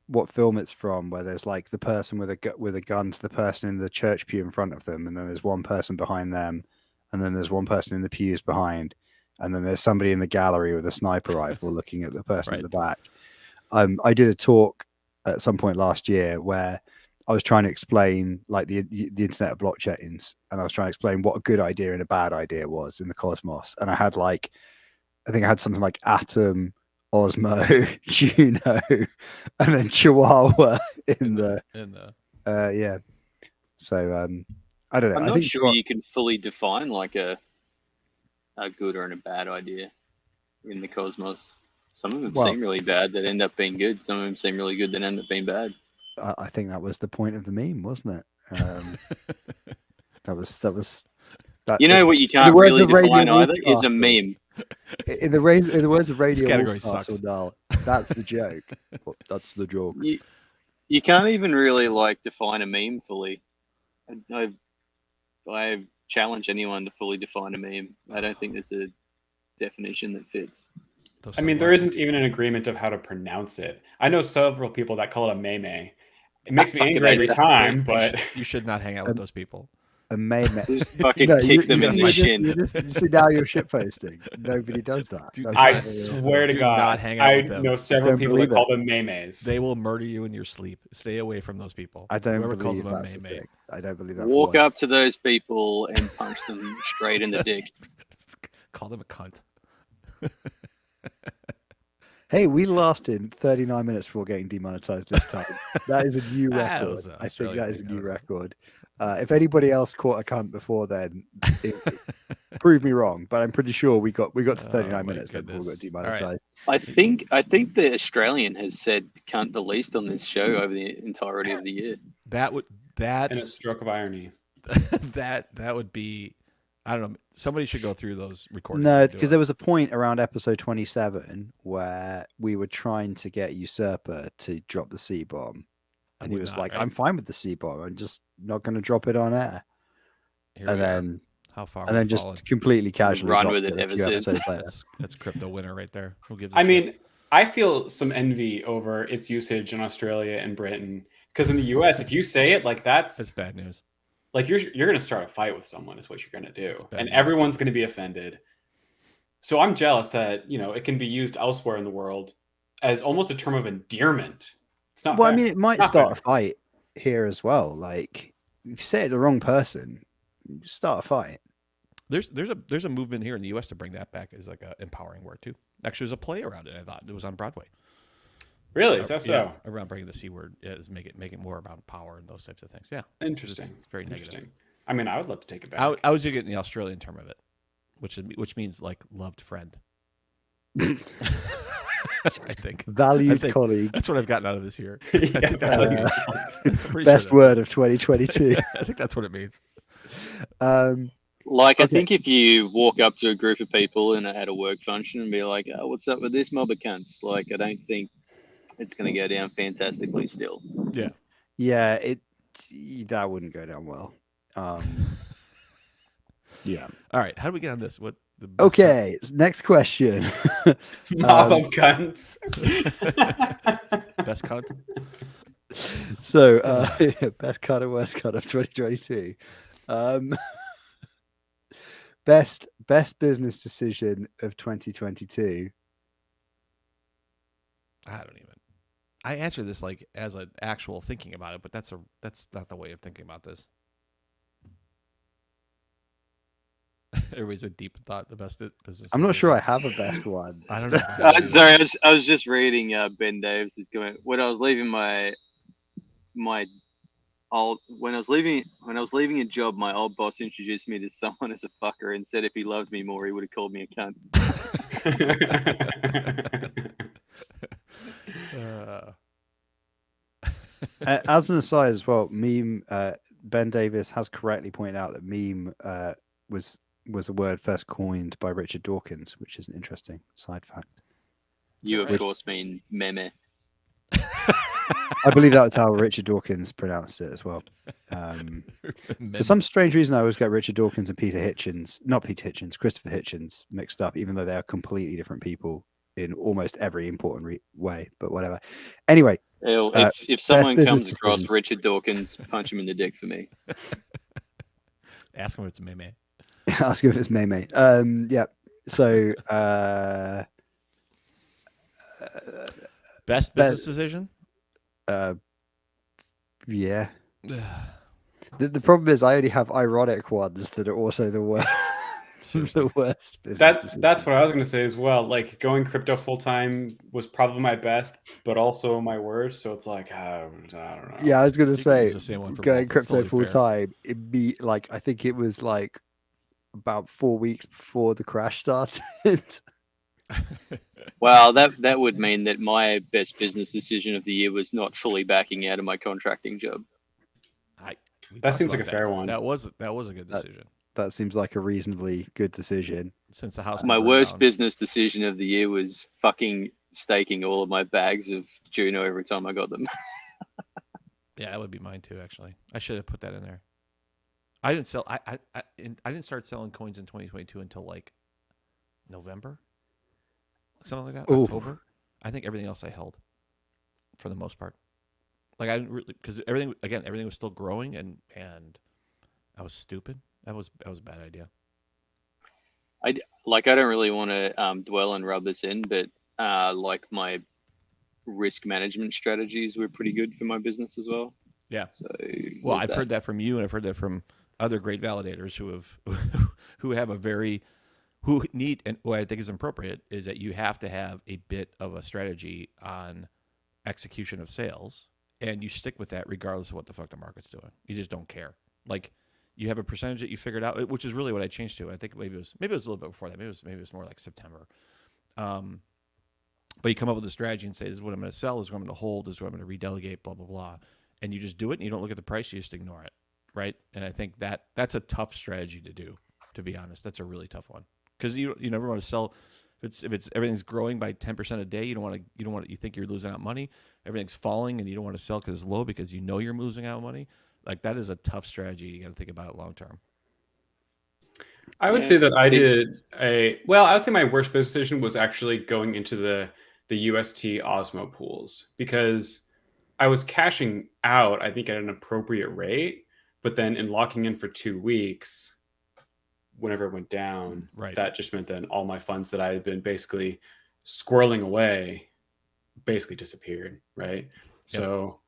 what film it's from, where there's like the person with a gun to the person in the church pew in front of them, and then there's one person behind them, and then there's one person in the pews behind, and then there's somebody in the gallery with a sniper rifle looking at the person at the back. I did a talk at some point last year where I was trying to explain like the internet of blockchains, and I was trying to explain what a good idea and a bad idea was in the cosmos. And I think I had something like Atom, Osmo, Juno, and then Chihuahua in the yeah. So I don't know. I'm not sure you can fully define like a good or a bad idea in the cosmos. Some of them seem really bad that end up being good. Some of them seem really good that end up being bad. I think that was the point of the meme, wasn't it? That was. That, you know what you can't really define either is a meme. In the words of Radio Castle, that's the joke. That's the joke. You can't even really like define a meme fully. I challenge anyone to fully define a meme. I don't think there's a definition that fits. I mean, there isn't even an agreement of how to pronounce it. I know several people that call it a meme. It makes me angry every time, but you should not hang out with those people. A meme. Just fucking kick them in the shin. See, now you're shitposting. Nobody does that. I swear to God, not hang out with them. I know several people that call them memes. They will murder you in your sleep. Stay away from those people. I don't believe that's the thing. I don't believe that. Walk up to those people and punch them straight in the dick. Call them a cunt. Hey, we lasted 39 minutes before getting demonetized this time. That is a new record. I think that is a new record. If anybody else caught a cunt before then, prove me wrong. But I'm pretty sure we got to 39 minutes before we got demonetized. Right. I think the Australian has said cunt the least on this show over the entirety of the year. That's and a stroke of irony. that would be I don't know. Somebody should go through those recordings. No, and do because it. there was a point around episode 27 where we were trying to get Usurper to drop the C bomb, and he would was not, like, right? "I'm fine with the C bomb. I'm just not going to drop it on air." Here And we are. then, How far and we've then just fallen. completely casually run dropped with it it a ever few since. episodes later. That's crypto winner right there. Who gives a I shit? mean, I feel some envy over its usage in Australia and Britain because in the US, if you say it, like That's bad news. like you're going to start a fight with someone is what you're going to do, bad and news. everyone's going to be offended. So I'm jealous that it can be used elsewhere in the world as almost a term of endearment. It's not. Well, fair. I mean, it might Not start a fair. fight here as well. Like, if you say it to the wrong person, you start a fight. There's a movement here in the U.S. to bring that back as like an empowering word too. Actually, there's a play around it. I thought it was on Broadway. Really? Is that so? Yeah, around bringing the C word is make it more about power and those types of things. Yeah, Interesting. It's very negative. Interesting. I mean, I would love to take it back. I was getting the Australian term of it, which means like loved friend. I think Valued colleague. that's what I've gotten out of this year. Yeah, I think that's what it means. I'm pretty Best sure word of 2022. I think that's what it means. Like, I Okay. think if you walk up to a group of people at a work function and be like, oh, what's up with this mob of cunts? Like, I don't think it's going to go down fantastically still. Yeah. Yeah, that wouldn't go down well. Yeah. All right. How do we get on this? What the best Okay, next question. Mob of cunts. best cunt? So, best cut and worst cut of 2022. Best business decision of 2022. I don't even. I answer this like as an actual thinking about it, but that's not the way of thinking about this. Everybody's a deep thought. The best business. I'm not sure I have a best one. I don't know. Sorry, I was just reading Ben Davis' comment. When I was leaving my old when I was leaving a job, my old boss introduced me to someone as a fucker and said if he loved me more, he would have called me a cunt. As an aside as well, meme. Ben Davis has correctly pointed out that meme was a word first coined by Richard Dawkins, which is an interesting side fact. You of course mean meme. I believe that's how Richard Dawkins pronounced it as well. For some strange reason, I always get Richard Dawkins and Christopher Hitchens mixed up, even though they are completely different people in almost every important way. But whatever. Anyway, If someone business comes across decision. Richard Dawkins, punch him in the dick for me. Ask him if it's a meme. ask if it's Meme. Yeah. So, Best business decision? Yeah. The problem is, I only have ironic ones that are also the worst. The worst business. That's what I was going to say as well. Like going crypto full time was probably my best, but also my worst. So it's like I don't know. Yeah, I was going to You can say use the same one for going both. It's crypto totally full fair. time. It'd be like, I think it was like about 4 weeks before the crash started. Well, that would mean that my best business decision of the year was not fully backing out of my contracting job. We That talked seems like about a fair one. That was a good decision. That seems like a reasonably good decision. Since the house. My burned worst down. business decision of the year was fucking staking all of my bags of Juno every time I got them. Yeah, that would be mine too. Actually, I should have put that in there. I didn't sell. I didn't start selling coins in 2022 until like November, something like that. Ooh. October. I think everything else I held, for the most part. Like I didn't really, because everything was still growing, and I was stupid. That was a bad idea. I don't really want to dwell and rub this in, but like my risk management strategies were pretty good for my business as well. Yeah. So Well, I've heard that from you, and I've heard that from other great validators who need, and what I think is appropriate is that you have to have a bit of a strategy on execution of sales, and you stick with that regardless of what the fuck the market's doing. You just don't care. Like you have a percentage that you figured out, which is really what I changed to. I think maybe it was a little bit before that. Maybe it was more like September. But you come up with a strategy and say, this is what I'm going to sell, this is what I'm going to hold, this is what I'm going to redelegate, blah, blah, blah. And you just do it, and you don't look at the price, you just ignore it, right? And I think that's a tough strategy to do, To be honest, that's a really tough one because you never want to sell. If it's everything's growing by 10% a day, you don't want you think you're losing out money. Everything's falling and you don't want to sell because it's low because you know you're losing out money. Like that is a tough strategy. You got to think about it long term. I would say that I would say my worst business decision was actually going into the UST Osmo pools because I was cashing out, I think, at an appropriate rate, but then in locking in for 2 weeks, whenever it went down, right, that just meant that all my funds that I had been basically squirreling away basically disappeared, right? Yep. So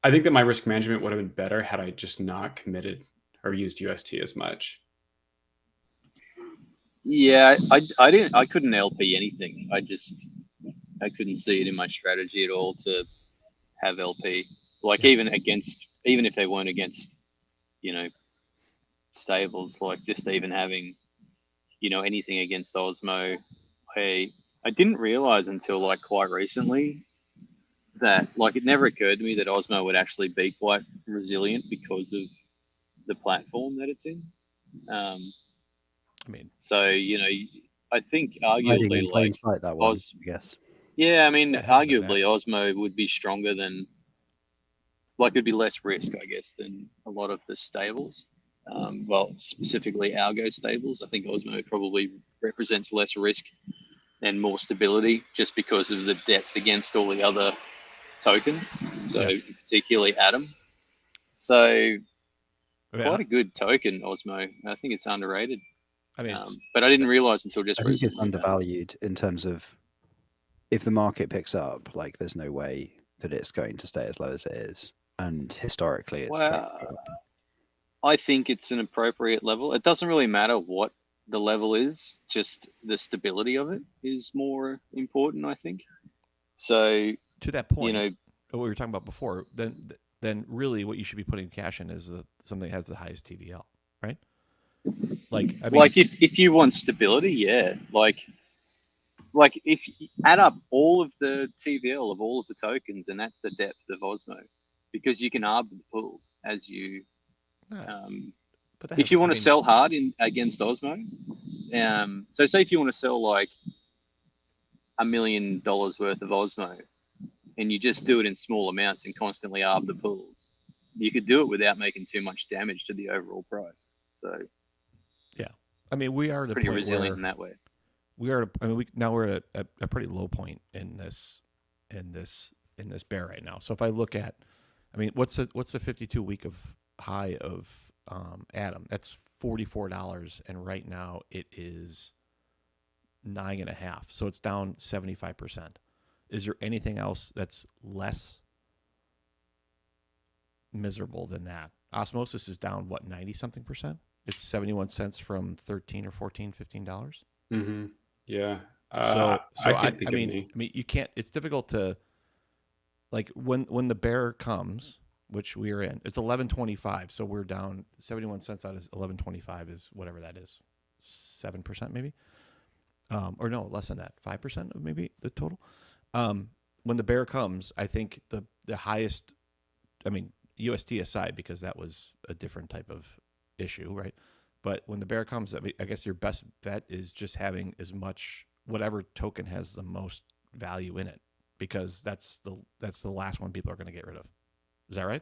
I think that my risk management would have been better had I just not committed or used UST as much. Yeah, I couldn't LP anything. I couldn't see it in my strategy at all to have LP. Like even if they weren't against, stables, like just even having, anything against Osmo. I didn't realize until like quite recently that like it never occurred to me that Osmo would actually be quite resilient because of the platform that it's in. So I think arguably in plain sight, that one, I guess. Yeah, I mean, arguably Osmo would be stronger than, like, it'd be less risk, I guess, than a lot of the stables. Well, specifically Algo stables. I think Osmo probably represents less risk and more stability just because of the depth against all the other tokens. So particularly Atom. So quite a good token, Osmo. I think it's underrated. I mean, but I didn't realize until just recently. I think it's undervalued in terms of if the market picks up, like there's no way that it's going to stay as low as it is. And historically, it's I think it's an appropriate level. It doesn't really matter what the level is, just the stability of it is more important, I think. So to that point, what we were talking about before, then really what you should be putting cash in is something that has the highest TVL, right? Like, I mean, like if you want stability, yeah. Like if you add up all of the TVL of all of the tokens, and that's the depth of Osmo, because you can arb the pools as you. If you want to sell hard against Osmo, so say if you want to sell like $1 million worth of Osmo, and you just do it in small amounts and constantly arb the pools, you could do it without making too much damage to the overall price. So yeah, I mean, we are at a pretty point resilient where in that way. We are. I mean, we're at a pretty low point in this bear right now. So if I look at, I mean, what's the 52-week of high of Atom? That's $44, and right now it is 9.5. So it's down 75%. Is there anything else that's less miserable than that? Osmosis is down 90-something%. It's 71 cents from $13 or $14, $15. Mm-hmm. Yeah. So I mean, you can't. It's difficult to, like, when the bear comes, which we are in. It's 11.25, so we're down 71 cents out of 11.25 is whatever that is, 7% maybe, or no, less than that, 5% of maybe the total. When the bear comes, I think the highest. I mean, UST aside, because that was a different type of issue, right? But when the bear comes, I guess your best bet is just having as much whatever token has the most value in it, because that's the last one people are going to get rid of. Is that right?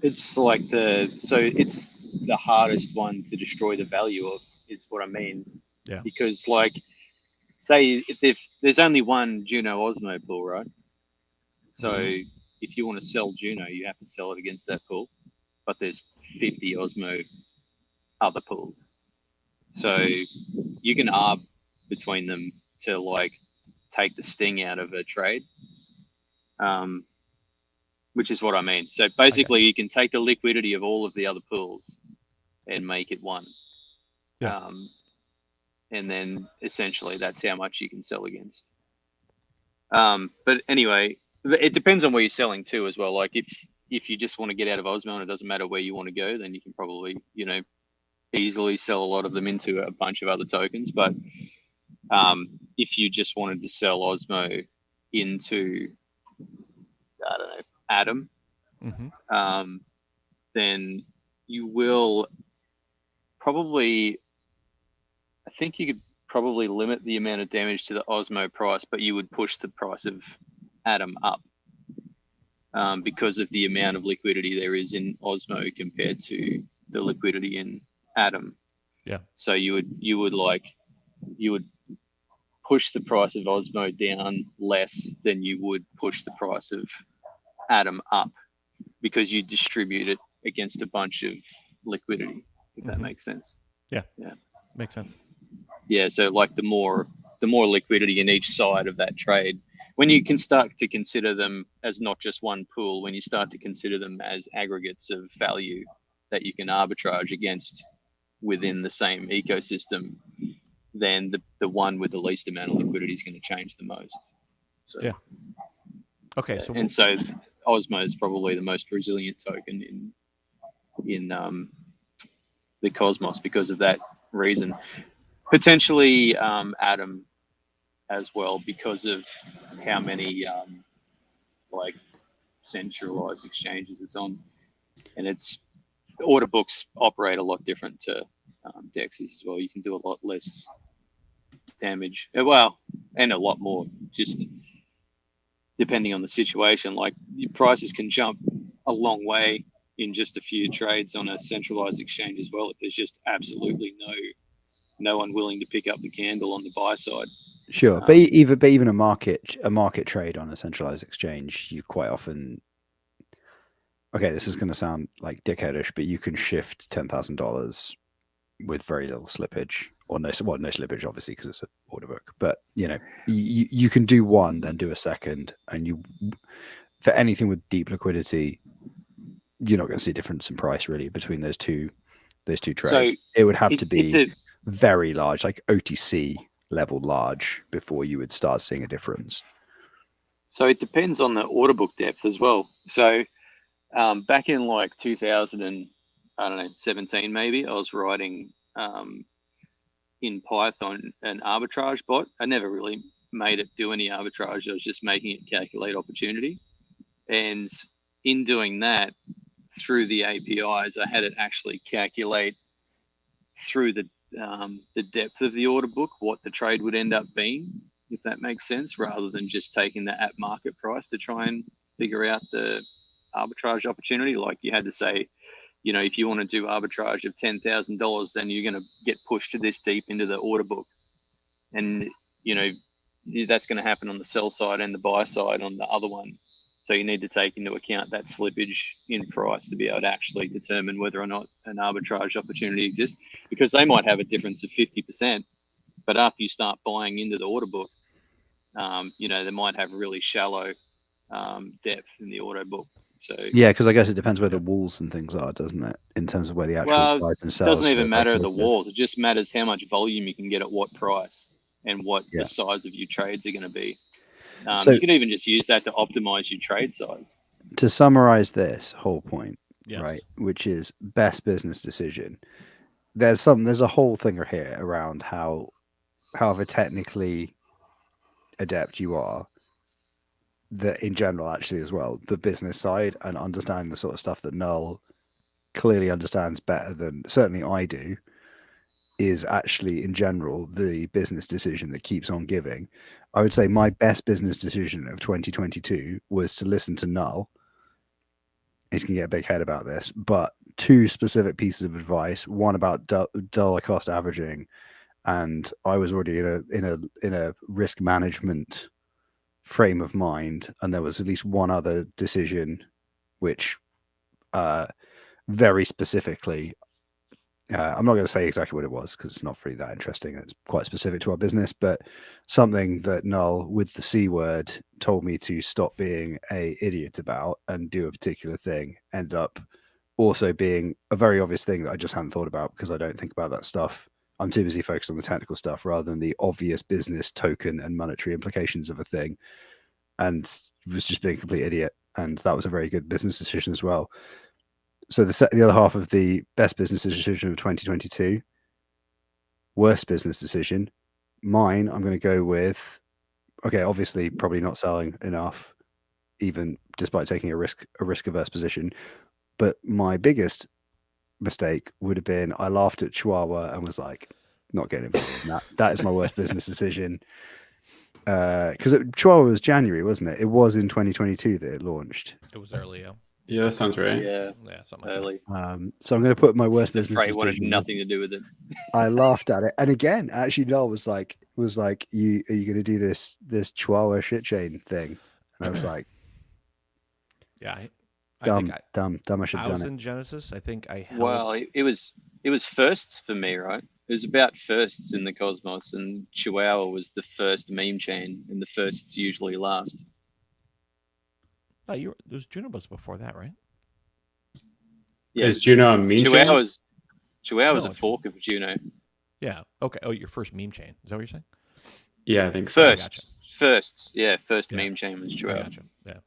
It's like it's the hardest one to destroy the value of, is what I mean. Yeah. Because like, say if there's only one Juno Osmo pool, right? So if you want to sell Juno, you have to sell it against that pool. But there's 50 Osmo other pools. So you can arb between them to like take the sting out of a trade, which is what I mean. So basically you can take the liquidity of all of the other pools and make it one. Yeah. And then essentially that's how much you can sell against. But anyway, it depends on where you're selling too as well. Like if you just want to get out of Osmo and it doesn't matter where you want to go, then you can probably, easily sell a lot of them into a bunch of other tokens. But if you just wanted to sell Osmo into, I don't know, Atom, then you will probably, I think you could probably limit the amount of damage to the Osmo price, but you would push the price of Atom up because of the amount of liquidity there is in Osmo compared to the liquidity in Atom. Yeah. So you would push the price of Osmo down less than you would push the price of Atom up, because you distribute it against a bunch of liquidity, if that makes sense. Yeah. Yeah. Makes sense. Yeah. So like the more liquidity in each side of that trade, when you can start to consider them as not just one pool, when you start to consider them as aggregates of value that you can arbitrage against within the same ecosystem, then the one with the least amount of liquidity is going to change the most. So, yeah. Okay. So Osmo is probably the most resilient token in the Cosmos because of that reason. Potentially Atom as well, because of how many like centralized exchanges it's on, and its order books operate a lot different to DEXs as well. You can do a lot less damage, well, and a lot more, just depending on the situation. Like your prices can jump a long way in just a few trades on a centralized exchange as well, if there's just absolutely no one willing to pick up the candle on the buy side. Sure, but even a market trade on a centralized exchange, you quite often, okay, this is going to sound like dickheadish, but you can shift $10,000 with very little slippage, or no slippage, obviously, because it's an order book. But you can do one, then do a second, and you, for anything with deep liquidity, you're not going to see a difference in price really between those two trades. So it would have to be very large, like OTC level large, before you would start seeing a difference. So it depends on the order book depth as well. So back in like 2017 maybe, I was writing in Python an arbitrage bot. I never really made it do any arbitrage. I was just making it calculate opportunity. And in doing that, through the APIs, I had it actually calculate through the depth of the order book what the trade would end up being, if that makes sense, rather than just taking the at market price to try and figure out the arbitrage opportunity. Like you had to say, if you want to do arbitrage of $10,000, then you're going to get pushed to this deep into the order book. And, that's going to happen on the sell side and the buy side on the other one. So you need to take into account that slippage in price to be able to actually determine whether or not an arbitrage opportunity exists, because they might have a difference of 50%, but after you start buying into the order book, they might have really shallow depth in the order book. So yeah, because I guess it depends where the walls and things are, doesn't it? In terms of where the actual price and sales. It doesn't even matter the walls. It just matters how much volume you can get at what price and what the size of your trades are going to be. So you could even just use that to optimize your trade size. To summarize this whole point, right, which is best business decision. There's a whole thing here around however technically adept you are, that in general, actually, as well, the business side and understanding the sort of stuff that Null clearly understands better than certainly I do, is actually in general the business decision that keeps on giving. I would say my best business decision of 2022 was to listen to Null. He's going to get a big head about this, but two specific pieces of advice, one about dollar cost averaging, and I was already in a risk management frame of mind, and there was at least one other decision which very specifically, I'm not going to say exactly what it was because it's not really that interesting. It's quite specific to our business, but something that Null, with the C word, told me to stop being an idiot about and do a particular thing, ended up also being a very obvious thing that I just hadn't thought about because I don't think about that stuff. I'm too busy focused on the technical stuff rather than the obvious business token and monetary implications of a thing, and was just being a complete idiot. And that was a very good business decision as well. So the other half of the best business decision of 2022, worst business decision, mine, I'm going to go with, okay, obviously probably not selling enough, even despite taking a risk averse position. But my biggest mistake would have been I laughed at Chihuahua and was like, not getting involved in that. That is my worst business decision. Because Chihuahua was January, wasn't it? It was in 2022 that it launched. It was early, yeah. Yeah, that sounds right. Yeah, Something like early. So I'm going to put my worst The business freight wanted decision. nothing to do with it. I laughed at it, and again, actually, Noel was like, "You are you going to do this Chihuahua shit chain thing?" And I was like, that. Yeah, "Dumb, I dumb. I should have was done in it." Genesis. I think I held. Well, it was firsts for me, right? It was about firsts in the cosmos, and Chihuahua was the first meme chain, and the firsts usually last. Oh, there was Junibus before that, right? Yeah, Is Juno a meme chain? Chihuahua's No, a fork of Juno. Yeah. Okay. Oh, your first meme chain. Is that what you're saying? Yeah, I think so. First, yeah, first Yeah. meme chain was I Chihuahua. gotcha. Yeah.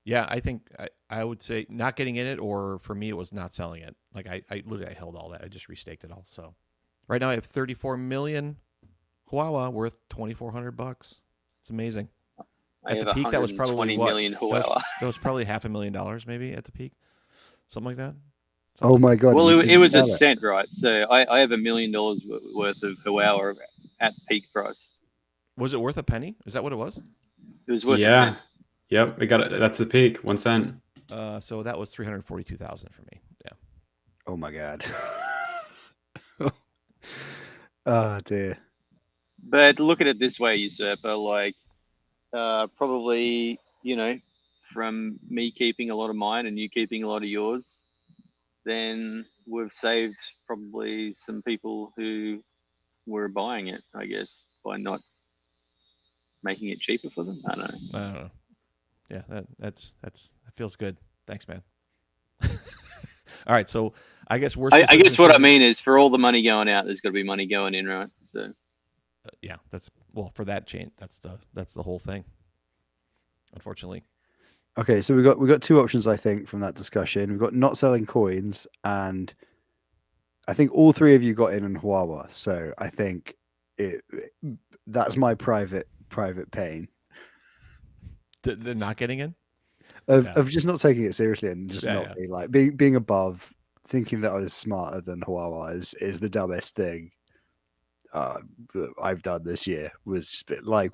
Yeah, I think I would say not getting in it, or for me, it was not selling it. Like I literally held all that. I just restaked it all. So right now I have 34 million Huawei worth $2,400. It's amazing. I At have the peak, that was probably 120 what? million Huawei. That was probably $500,000 maybe at the peak, something like that. Oh my god! Well, you it didn't was a sell it. cent, right? So I have $1 million worth of Huawei at peak price. Was it worth a penny? Is that what it was? It was worth a Yeah. cent. Yep. We got it. That's the peak. 1 cent. So that was 342,000 for me. Yeah. Oh my god! Oh dear. But look at it this way, Usurper. Like, probably, from me keeping a lot of mine and you keeping a lot of yours, then we've saved probably some people who were buying it, I guess, by not making it cheaper for them. I don't know. I don't know. Yeah, that feels good. Thanks, man. All right, so I guess I guess what I mean is, for all the money going out, there's got to be money going in, right? So yeah, that's for that chain. That's the whole thing. Unfortunately. Okay, so we got two options, I think, from that discussion. We've got not selling coins, and I think all three of you got in on Huawei. So I think that's my private pain. The not getting in of just not taking it seriously and just not being like being above, thinking that I was smarter than Huawei is the dumbest thing I've done this year. Was just a bit like,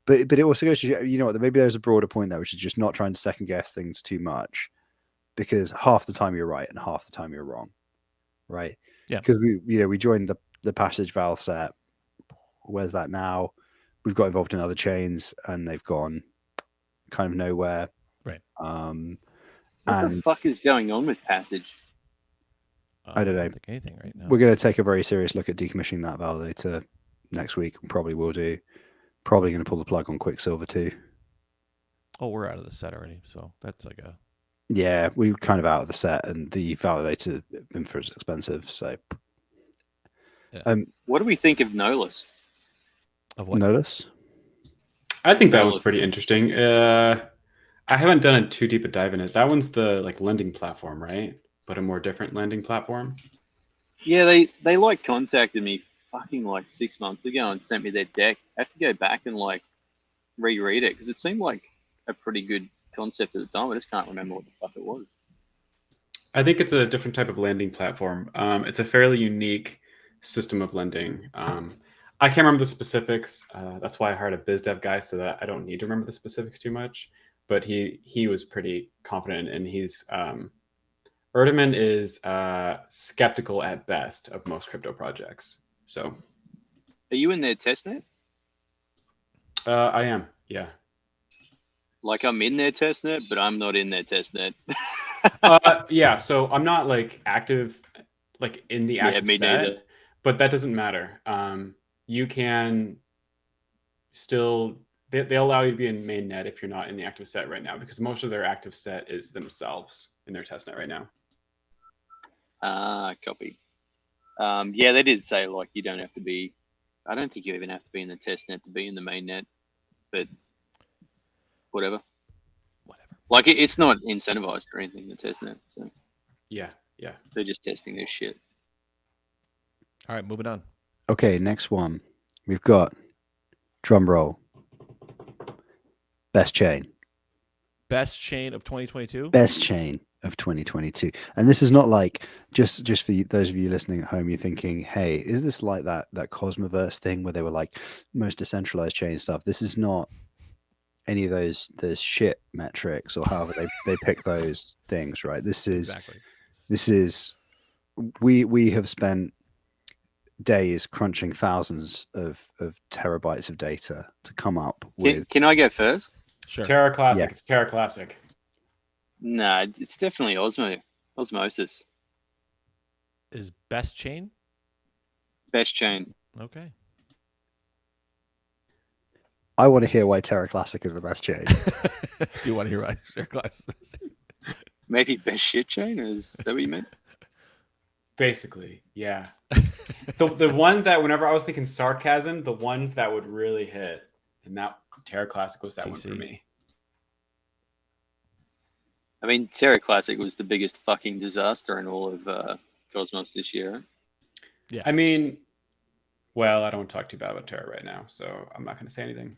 but it also goes to, you know what, maybe there's a broader point there, which is just not trying to second guess things too much, because half the time you're right and half the time you're wrong, right? Yeah, because we joined the passage val set. Where's that now? We've got involved in other chains and they've gone kind of nowhere. Right. What the fuck is going on with Passage? I don't know. Think anything right now. We're going to take a very serious look at decommissioning that validator next week, and probably will do. Probably going to pull the plug on Quicksilver too. Oh, we're out of the set already, so that's like a... Yeah, we're kind of out of the set, and the validator infra is expensive, so... Yeah. What do we think of Nolus? Of what? Nolus? I think that one's pretty interesting. I haven't done a too deep a dive in it. That one's the lending platform, right? But a more different lending platform. Yeah, they contacted me fucking 6 months ago and sent me their deck. I have to go back and reread it because it seemed like a pretty good concept at the time. I just can't remember what the fuck it was. I think it's a different type of lending platform. It's a fairly unique system of lending. I can't remember the specifics. That's why I hired a biz dev guy, so that I don't need to remember the specifics too much. But he was pretty confident, and he's Erdeman is skeptical at best of most crypto projects. So, are you in their testnet? I am, yeah. I'm in their testnet, but I'm not in their testnet. Yeah, so I'm not active, in the active me set, neither. But that doesn't matter. You can still they allow you to be in mainnet if you're not in the active set right now, because most of their active set is themselves in their testnet right now. Copy. Yeah, they did say you don't have to be. I don't think you even have to be in the testnet to be in the mainnet, but whatever. It's not incentivized or anything, the testnet. So yeah, they're just testing this shit. All right, moving on. Okay, next one. We've got drum roll. Best chain. Best chain of 2022. Best chain of 2022. And this is not like just for those of you listening at home, you're thinking, hey, is this like that Cosmoverse thing where they were like most decentralized chain stuff? This is not any of those shit metrics or however they pick those things, right? This is we have spent days crunching thousands of terabytes of data to come up with. Can I go first? Sure. Terra Classic. Yeah. It's Terra Classic. No, it's definitely Osmosis. Is best chain? Best chain. Okay. I want to hear why Terra Classic is the best chain. Do you want to hear why Terra Classic? Maybe best shit chain? Is that what you meant? Basically, yeah. the one that whenever I was thinking sarcasm, the one that would really hit, and that Terra Classic was that TC. one for me. I mean, Terra Classic was the biggest fucking disaster in all of Cosmos this year. Yeah. I mean, well, I don't want to talk too bad about Terra right now, so I'm not going to say anything.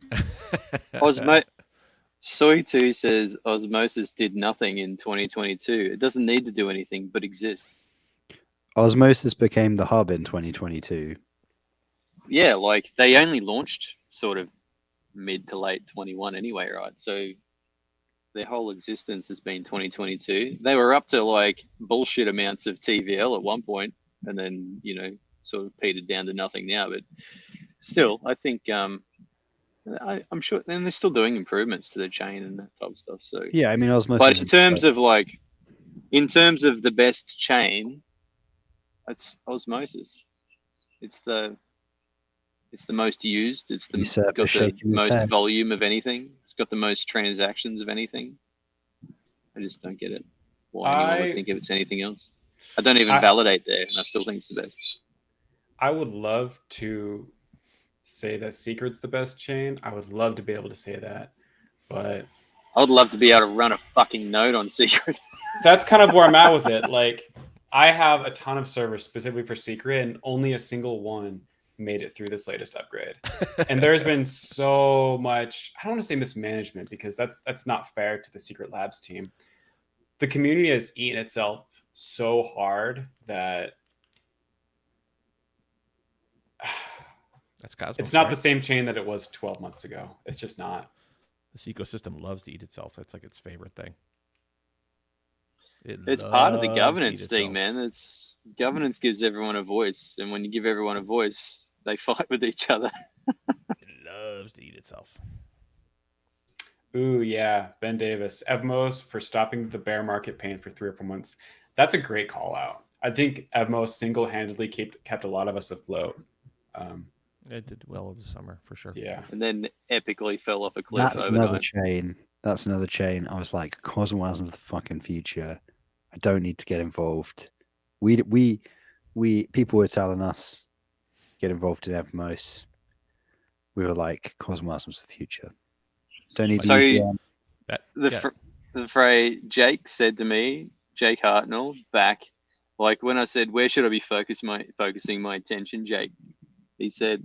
Soy2 says Osmosis did nothing in 2022. It doesn't need to do anything but exist. Osmosis became the hub in 2022. Yeah, like they only launched sort of mid to late 21 anyway, right? So their whole existence has been 2022. They were up to like bullshit amounts of TVL at one point, and then sort of petered down to nothing now. But still, I think I'm sure, and they're still doing improvements to the chain and that type of stuff. So Yeah, I mean Osmosis. but in terms of the best chain, it's Osmosis. It's the most used. It's got the most volume of anything. It's got the most transactions of anything. I just don't get it. Why anyone would think if it's anything else. I don't even validate there, and I still think it's the best. I would love to say that Secret's the best chain. I would love to be able to say that, but I would love to be able to run a fucking node on Secret. That's kind of where I'm at with it. Like, I have a ton of servers specifically for Secret, and only a single one made it through this latest upgrade. And there's been so much, I don't want to say mismanagement, because that's not fair to the Secret Labs team. The community has eaten itself so hard that that's Cosmos. It's not the same chain that it was 12 months ago. It's just not. This ecosystem loves to eat itself. That's like its favorite thing. It's part of the governance thing, man. It's governance gives everyone a voice, and when you give everyone a voice, they fight with each other. It loves to eat itself. Ooh, yeah. Ben Davis. Evmos for stopping the bear market pain for 3 or 4 months. That's a great call out. I think Evmos single-handedly kept a lot of us afloat. It did well over the summer, for sure. Yeah. And then epically fell off a cliff That's overnight. That's another chain. I was like, Cosmosm's the fucking future. I don't need to get involved. We people were telling us get involved in Evmos. We were like, Cosmosm's the future. Don't need to. The phrase Jake said to me, Jake Hartnell, back, like when I said, where should I be focusing my attention, Jake? He said,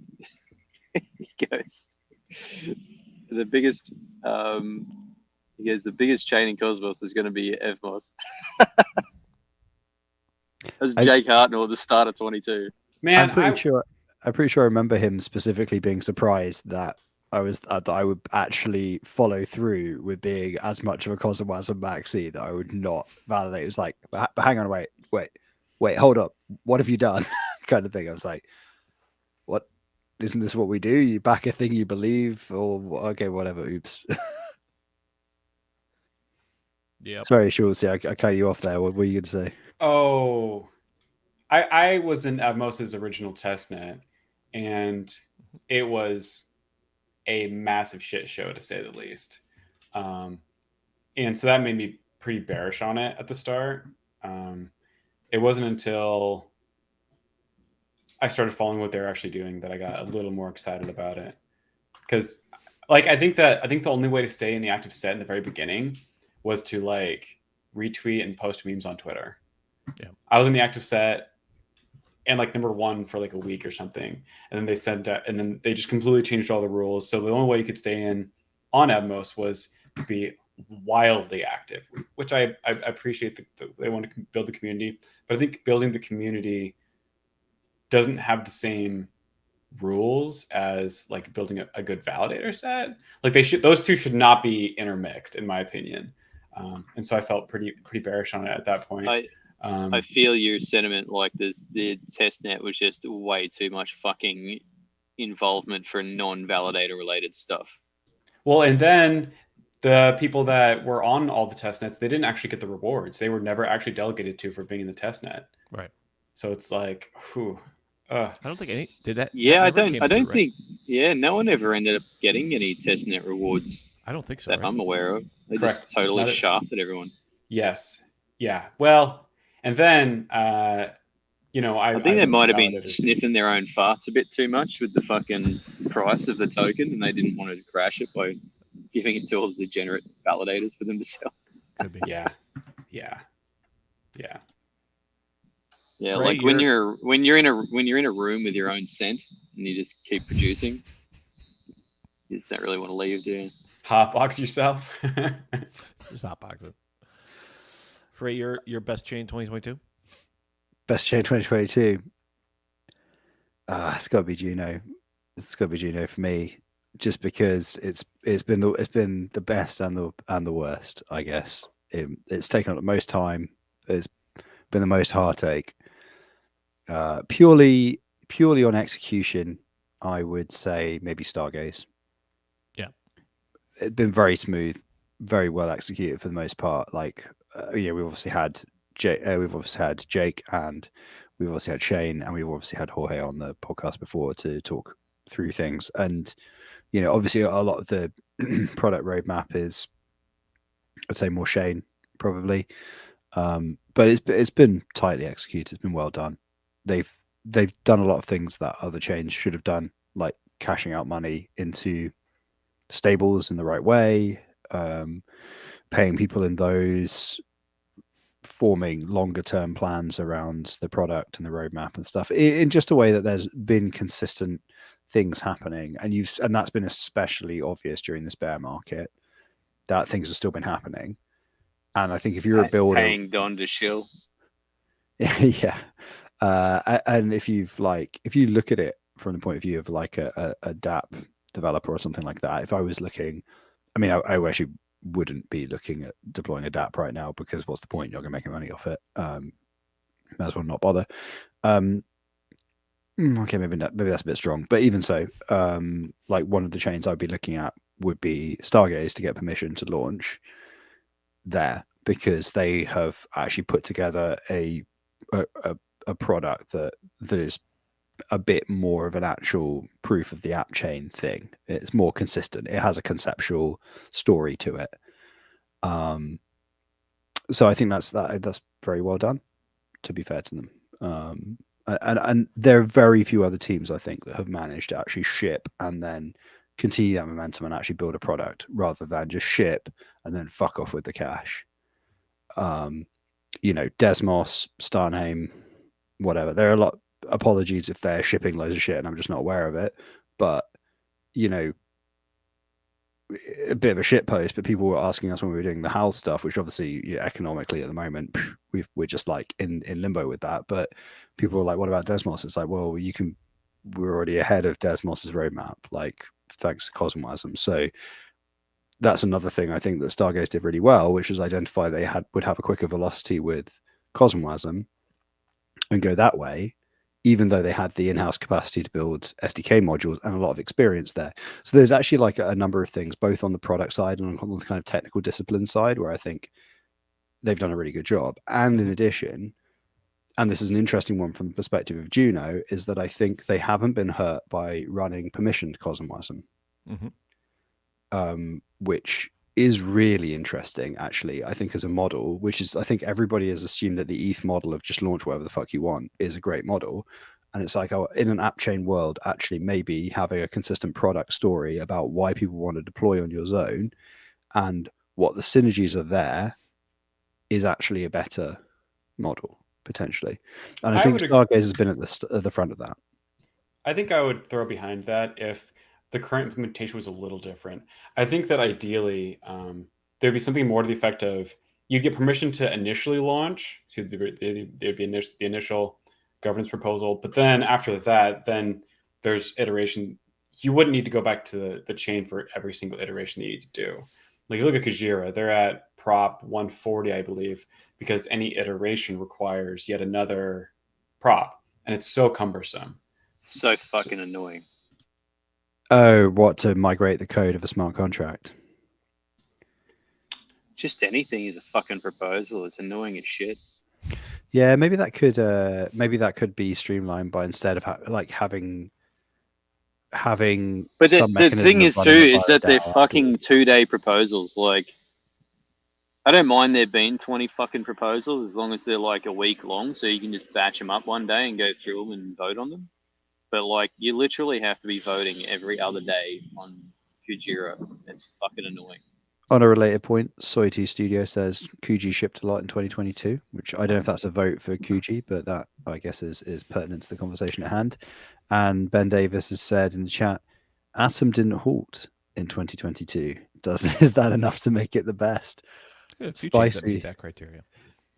he goes, the biggest chain in Cosmos is going to be Evmos. That's Jake Hartnell at the start of 22. Man, I'm pretty sure I remember him specifically being surprised that I would actually follow through with being as much of a Cosmos maxi that I would not validate. It was like, but hang on, wait, hold up, what have you done? Kind of thing. I was like, what? Isn't this what we do? You back a thing you believe, or okay, whatever. Oops. Yeah. Sorry, Schultz. I cut you off there. What were you going to say? Oh, I was in Evmos' original testnet, and it was a massive shit show, to say the least. And so that made me pretty bearish on it at the start. It wasn't until I started following what they're actually doing that I got a little more excited about it. Because like I think the only way to stay in the active set in the very beginning was to like retweet and post memes on Twitter. Yeah. I was in the active set and like number 1 for like a week or something. And then they just completely changed all the rules. So the only way you could stay in on Evmos was to be wildly active, which I appreciate. They want to build the community, but I think building the community doesn't have the same rules as like building a good validator set. Like those two should not be intermixed, in my opinion. And so I felt pretty bearish on it at that point. I feel your sentiment. Like the testnet was just way too much fucking involvement for non-validator related stuff. Well, and then the people that were on all the testnets, they didn't actually get the rewards. They were never actually delegated to for being in the testnet. Right. So it's like, whew. I don't think any did that. Yeah, that I don't through, think. Right? Yeah, no one ever ended up getting any testnet rewards. I don't think so. That right? I'm aware of. They Correct. just totally shafted everyone. Yes. Yeah. Well, and then I think they might have been sniffing their own farts a bit too much with the fucking price of the token, and they didn't want to crash it by giving it to all the degenerate validators for them to sell. Could be. Yeah. Yeah, Frey, like when you're in a room with your own scent and you just keep producing, you just don't really want to leave, do you? Hotbox yourself. Just hotbox it. Frey, your best chain 2022? Best chain 2022. It's got to be Juno. It's got to be Juno for me, just because it's been the best and the worst. I guess it's taken up the most time. It's been the most heartache. Purely on execution, I would say maybe Stargaze. Yeah, it's been very smooth, very well executed for the most part. Like, we've obviously had Jake, and we've obviously had Shane, and we've obviously had Jorge on the podcast before to talk through things. And obviously a lot of the product roadmap is, I'd say, more Shane probably, but it's been tightly executed. It's been well done. They've done a lot of things that other chains should have done, like cashing out money into stables in the right way, paying people in those, forming longer term plans around the product and the roadmap and stuff in just a way that there's been consistent things happening, and that's been especially obvious during this bear market, that things have still been happening. And I think if you're a builder, paying Don to shill, yeah, and if you look at it from the point of view of like a DApp developer or something like that, if I was looking, I mean, I actually wouldn't be looking at deploying a DApp right now, because what's the point? You're not going to make money off it. Might as well not bother. Okay, maybe that's a bit strong, but even so, like one of the chains I'd be looking at would be Stargaze to get permission to launch there, because they have actually put together a product that is a bit more of an actual proof of the app chain thing. It's more consistent. It has a conceptual story to it. So I think that's very well done, to be fair to them. And there are very few other teams, I think, that have managed to actually ship and then continue that momentum and actually build a product, rather than just ship and then fuck off with the cash. Desmos, Starnheim, whatever. There are a lot. Apologies if they're shipping loads of shit and I'm just not aware of it, but a bit of a shit post. But people were asking us when we were doing the HAL stuff, which obviously economically at the moment we're just like in limbo with that. But people were like, "What about Desmos?" It's like, well, we're already ahead of Desmos's roadmap, like thanks to Cosmwasm. So that's another thing I think that Stargaze did really well, which was identify they would have a quicker velocity with Cosmwasm and go that way, even though they had the in-house capacity to build SDK modules and a lot of experience there. So there's actually like a number of things, both on the product side and on the kind of technical discipline side, where I think they've done a really good job. And in addition, and this is an interesting one from the perspective of Juno, is that I think they haven't been hurt by running permissioned Cosmwasm, which is really interesting, actually, I think, as a model, which is, I think everybody has assumed that the ETH model of just launch whatever the fuck you want is a great model. And it's like, oh, in an app chain world, actually maybe having a consistent product story about why people want to deploy on your zone and what the synergies are there is actually a better model, potentially. And I think Stargaze has been at the front of that. I think I would throw behind that if the current implementation was a little different. I think that ideally, there'd be something more to the effect of you get permission to initially launch. So there'd be the initial governance proposal, but then after that, then there's iteration. You wouldn't need to go back to the chain for every single iteration that you need to do. Like you look at Kujira, they're at prop 140, I believe, because any iteration requires yet another prop, and it's so cumbersome. So fucking annoying. Oh, what, to migrate the code of a smart contract? Just anything is a fucking proposal. It's annoying as shit. Yeah, maybe that could be streamlined by instead of having But some the mechanism thing of is too running a is that they're DAO fucking 2-day proposals. Like, I don't mind there being 20 fucking proposals as long as they're like a week long, so you can just batch them up one day and go through them and vote on them. But like, you literally have to be voting every other day on Kujira. It's fucking annoying. On a related point, Soy2 Studio says Kuji shipped a lot in 2022, which I don't know if that's a vote for Kuji, but that I guess is pertinent to the conversation at hand. And Ben Davis has said in the chat, Atom didn't halt in 2022. Is that enough to make it the best? Spicy. That criteria.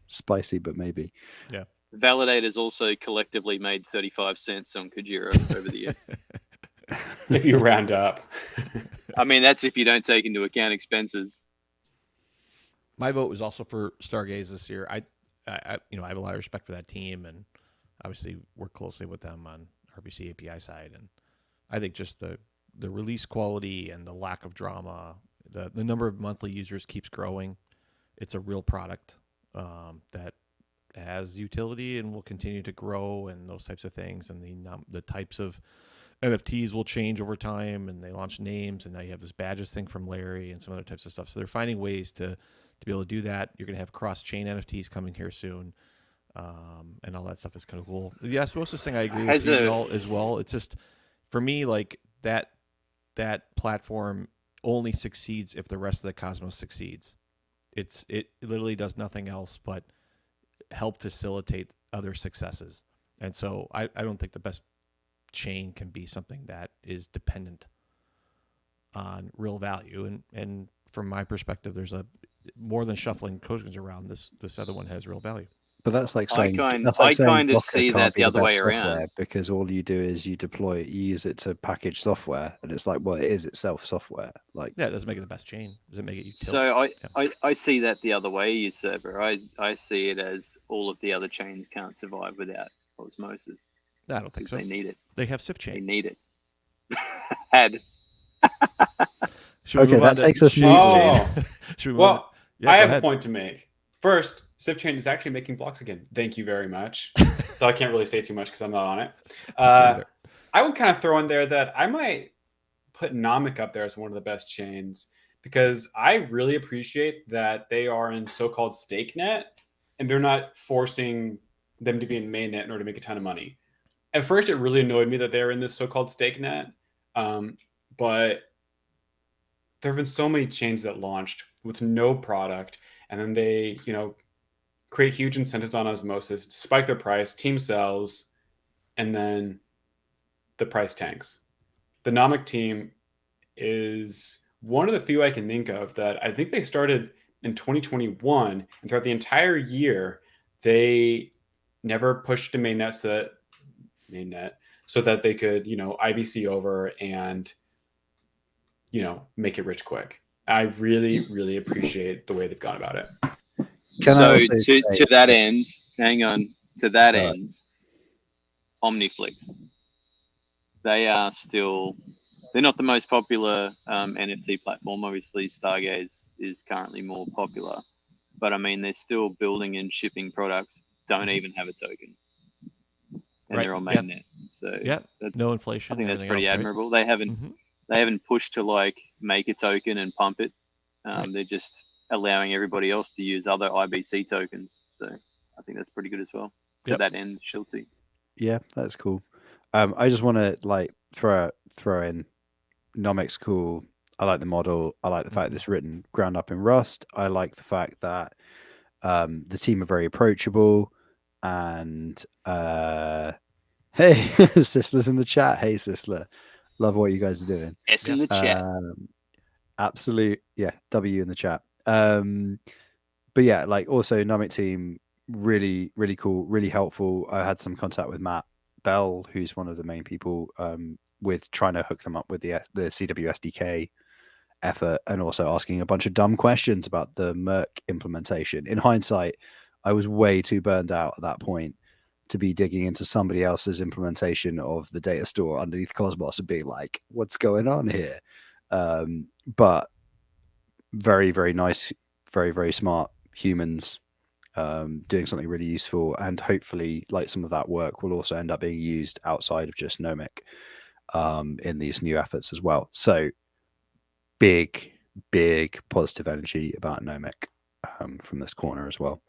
Spicy, but maybe. Yeah. Validators also collectively made 35 cents on Kujira over the year. If you round up. I mean, that's if you don't take into account expenses. My vote was also for Stargaze this year. I have a lot of respect for that team, and obviously work closely with them on RPC API side. And I think just the release quality and the lack of drama, the number of monthly users keeps growing. It's a real product that has utility and will continue to grow, and those types of things. And the types of NFTs will change over time, and they launch names, and now you have this badges thing from Larry and some other types of stuff. So they're finding ways to be able to do that. You're going to have cross-chain NFTs coming here soon, and all that stuff is kind of cool. The osmosis thing, I agree with you all as well. It's just, for me, like that platform only succeeds if the rest of the cosmos succeeds. It literally does nothing else but help facilitate other successes. And so I don't think the best chain can be something that is dependent on real value. And from my perspective, there's more than shuffling tokens around. This other one has real value. But that's like saying I kind of see that the other way around, because all you do is you deploy it, you use it to package software, and it's like, well, it is itself software. Like, yeah, it doesn't make it the best chain. Does it make it utility? So I see that the other way, you server. I see it as all of the other chains can't survive without osmosis. No, I don't think so. They need it. They have SIF chain. They need it. Had. Okay, that takes us. Well, I have a point to make. First, SIF chain is actually making blocks again. Thank you very much. So I can't really say too much because I'm not on it. I would kind of throw in there that I might put Nomic up there as one of the best chains, because I really appreciate that they are in so-called stake net and they're not forcing them to be in mainnet in order to make a ton of money. At first, it really annoyed me that they're in this so-called stake net, but there have been so many chains that launched with no product, and then they, create huge incentives on osmosis, spike their price, team sells, and then the price tanks. The Nomic team is one of the few I can think of that I think they started in 2021, and throughout the entire year, they never pushed to mainnet so that they could, IBC over and, make it rich quick. I really, really appreciate the way they've gone about it. To that end, Omniflix. They're not the most popular NFT platform. Obviously, Stargaze is currently more popular, but I mean, they're still building and shipping products, don't even have a token, and they're on mainnet. So that's no inflation. I think that's pretty admirable. Right? They haven't pushed to like make a token and pump it. They're just allowing everybody else to use other IBC tokens. So I think that's pretty good as well. To that end, Schultzy. Yeah, that's cool. I just want to throw in Nomic's cool. I like the model. I like the fact that it's written ground up in Rust. I like the fact that the team are very approachable. And hey, Sisler's in the chat. Hey, Sisler. Love what you guys are doing. S in the chat. Absolute, W in the chat. But yeah, like also Nomic team, really, really cool, really helpful. I had some contact with Matt Bell, who's one of the main people with trying to hook them up with the CW SDK effort, and also asking a bunch of dumb questions about the Merc implementation. In hindsight, I was way too burned out at that point to be digging into somebody else's implementation of the data store underneath Cosmos and being like, what's going on here? But very, very nice, very, very smart humans doing something really useful. And hopefully, like, some of that work will also end up being used outside of just Nomic in these new efforts as well. So big positive energy about Nomic from this corner as well.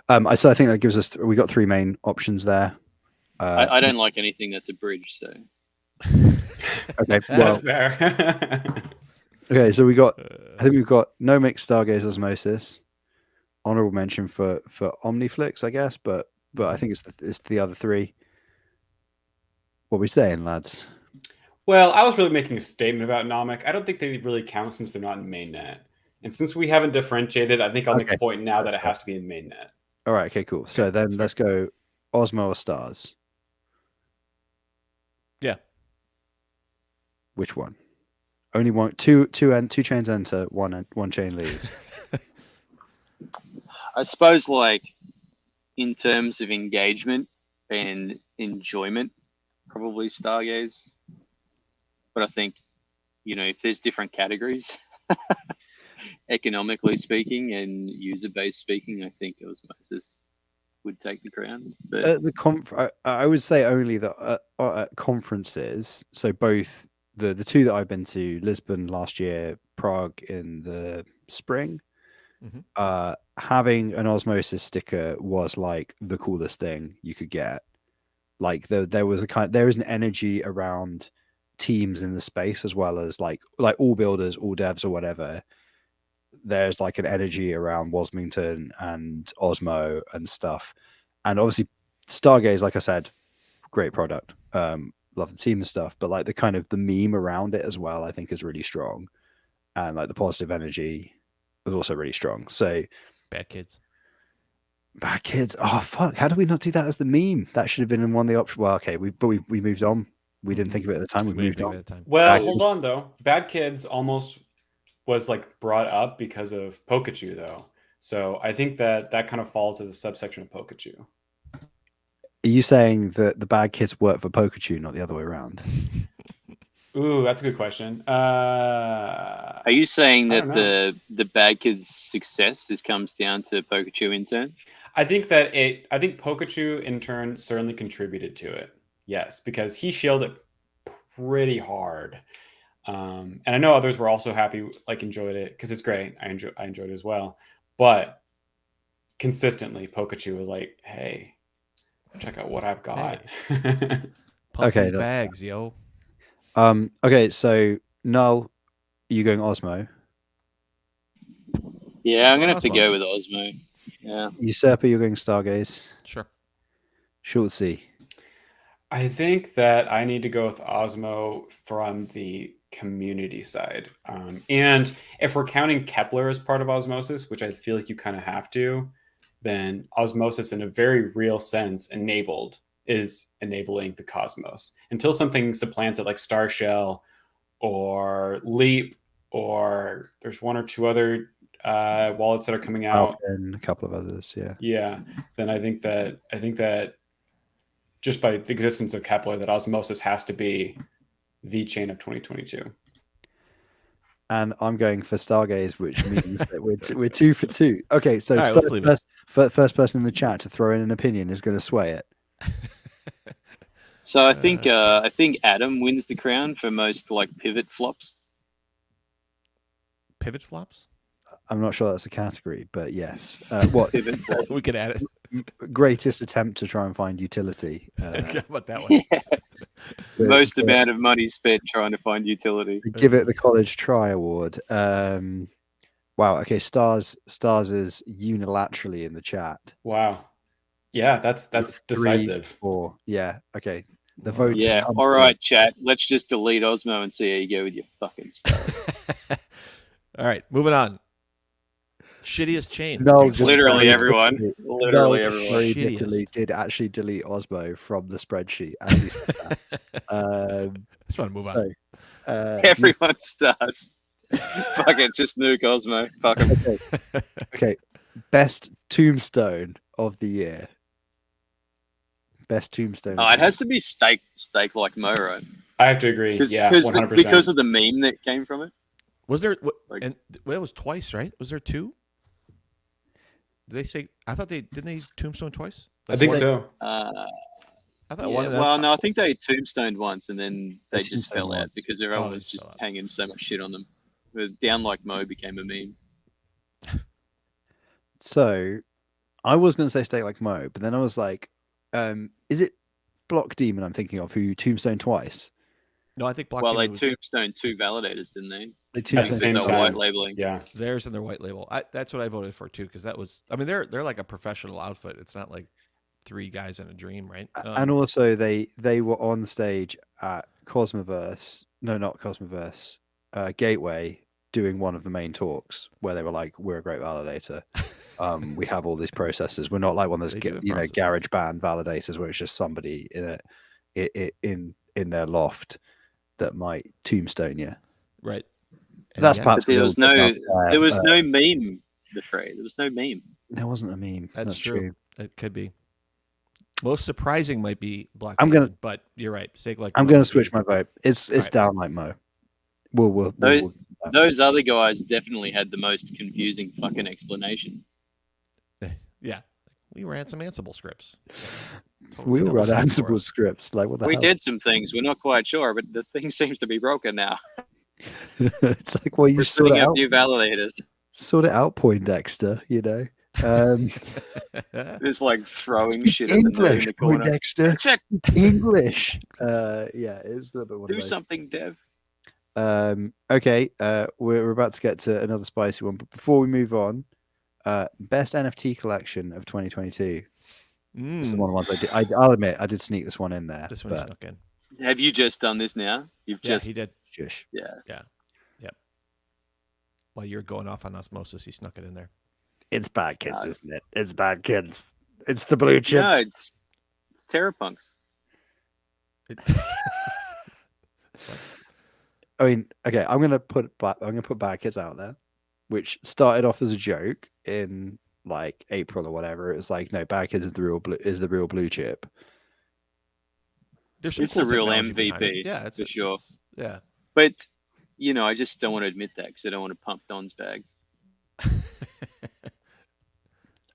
So I think that gives us, we got three main options there. I don't like anything that's a bridge, so. Okay, well, fair. okay, so I think we've got Nomic, Stargaze, Osmosis. Honorable mention for Omniflix, I guess, but I think it's the other three. What are we saying, lads? Well, I was really making a statement about Nomic. I don't think they really count since they're not in mainnet. And since we haven't differentiated, I think I'll make a point now that it has to be in mainnet. All right, okay, cool. So then let's go Osmo or Stars. Yeah. Which one? Only one, two chains enter, one chain leaves. I suppose, like, in terms of engagement and enjoyment, probably Stargaze. But I think, if there's different categories, economically speaking and user-based speaking, I think Osmosis would take the crown. But I would say only that at conferences, so both the two that I've been to, Lisbon last year, Prague in the spring, having an Osmosis sticker was like the coolest thing you could get. Like there is an energy around teams in the space, as well as like all builders, all devs or whatever. There's like an energy around Wasmington and Osmo and stuff. And obviously Stargaze, like I said, great product. Love the team and stuff, but like the kind of the meme around it as well, I think is really strong. And like the positive energy was also really strong. So Bad Kids. Oh fuck! How did we not do that as the meme? That should have been in one of the options. Well, okay, we moved on. We didn't think of it at the time. We moved on. Well, hold on though. Bad Kids almost was like brought up because of Pikachu though. So I think that kind of falls as a subsection of Pikachu. Are you saying that the Bad Kids work for Pikachu, not the other way around? Ooh, that's a good question. Are you saying that the Bad Kids' success comes down to Pikachu in turn? I think Pikachu in turn certainly contributed to it. Yes, because he shielded it pretty hard. And I know others were also happy, like enjoyed it because it's great. I enjoyed it as well. But consistently, Pikachu was like, "Hey, check out what I've got." Hey. Okay, bags, yo. Okay, so Null, are you going Osmo? Yeah, I'm gonna have to go with Osmo. Yeah. Usurper, you're going Stargaze. Sure. Schultzy. I think that I need to go with Osmo from the community side. And if we're counting Kepler as part of Osmosis, which I feel like you kind of have to, then Osmosis in a very real sense is enabling the cosmos. Until something supplants it, like Star Shell or Leap, or there's one or two other wallets that are coming out, and a couple of others, yeah. Then I think that just by the existence of Kepler, that Osmosis has to be the chain of 2022. And I'm going for Stargaze, which means that we're 2 for 2. Okay, so first person in the chat to throw in an opinion is going to sway it. So I think Adam wins the crown for most like pivot flops. Pivot flops? I'm not sure that's a category, but yes. What pivot flops? We could add it. Greatest attempt to try and find utility. How about that one? Yeah. Most amount of money spent trying to find utility. Give it the college try award. Wow. Okay, Stars is unilaterally in the chat. Wow. Yeah, that's decisive. 3, 4. Yeah. Okay. The votes. Yeah. All right, chat. Let's just delete Osmo and see how you go with your fucking stuff. All right, moving on. Shittiest chain. No, Just literally very everyone. bitterly- Literally Noel everyone. very Shittiest. bitterly did actually delete Osmo from the spreadsheet as he said that. I just want to move on. So, Everyone does. Fuck it, just nuke Osmo. Fuck him. okay, best tombstone of the year. Best tombstone. Oh, of it the has to be steak like Mo, right? I have to agree. Yeah, 100%. Because of the meme that came from it. Was there? Like- And well, it was twice, right? Was there two? Did they say? I thought didn't they tombstone twice? I think one- so. I thought Yeah, one of them. well, no, I think they tombstoned once and then They they just tombstoned fell out once. because everyone they was just just fell out. hanging so much shit on them. The Down Like Mo became a meme. So, I was going to say Steak Like Mo, but then I was like, is it Block Demon I'm thinking of who tombstone twice? No, I think Block Well, they Demon was tombstoned 2 validators, didn't they? They At the Because same they're time. white labeling. Yeah. theirs and their white label. That's what I voted for too, because that was. I mean, they're like a professional outfit. It's not like 3 guys in a dream, right? And also they were on stage at Cosmoverse. No, not Cosmoverse. Gateway, doing one of the main talks where they were like, "We're a great validator. We have all these processes. We're not like one of those They do have garage processes. band validators where it's just somebody in their loft that might tombstone you." right. And That's yeah, perhaps But a there little was bit no unfair. there was no meme, Defray. There was no meme. There wasn't a meme. That's That's true. It could be. Most surprising might be Block I'm Demon, gonna- but you're right. Steak Like I'm Mo going to would switch be- my vote. It's Right. down like Mo. We'll Those other guys definitely had the most confusing fucking explanation. Yeah, we ran some Ansible scripts. we all Totally run double-stacked for Ansible us. scripts. Like what the We hell? did some things. We're not quite sure, but the thing seems to be broken now. It's like, well, you We're sort setting it up out. new validators. Sort it out, Poindexter. You know. Just like throwing Speak shit at the nerd in English, the corner. Poindexter. Fix it. English. Yeah, it was a little bit one of Do those. something, Dev. Okay, we're about to get to another spicy one, but before we move on, best NFT collection of 2022. This is one of the ones I did. I'll admit I did sneak this one in there. This one he but snuck in. Have you just done this now? You've Yeah, just he did. shush. yeah. While you're going off on osmosis, he snuck it in there. It's bad kids, No. isn't it? It's bad kids. It's the blue chip. No, it's Terrapunks. It- I mean, okay, I'm gonna put bad kids out there, which started off as a joke in like April or whatever. It was like, no, bad kids is the real blue chip. There's some It's cool the real technology behind it. MVP, Yeah, it's for sure. Yeah. But I just don't want to admit that because I don't want to pump Don's bags.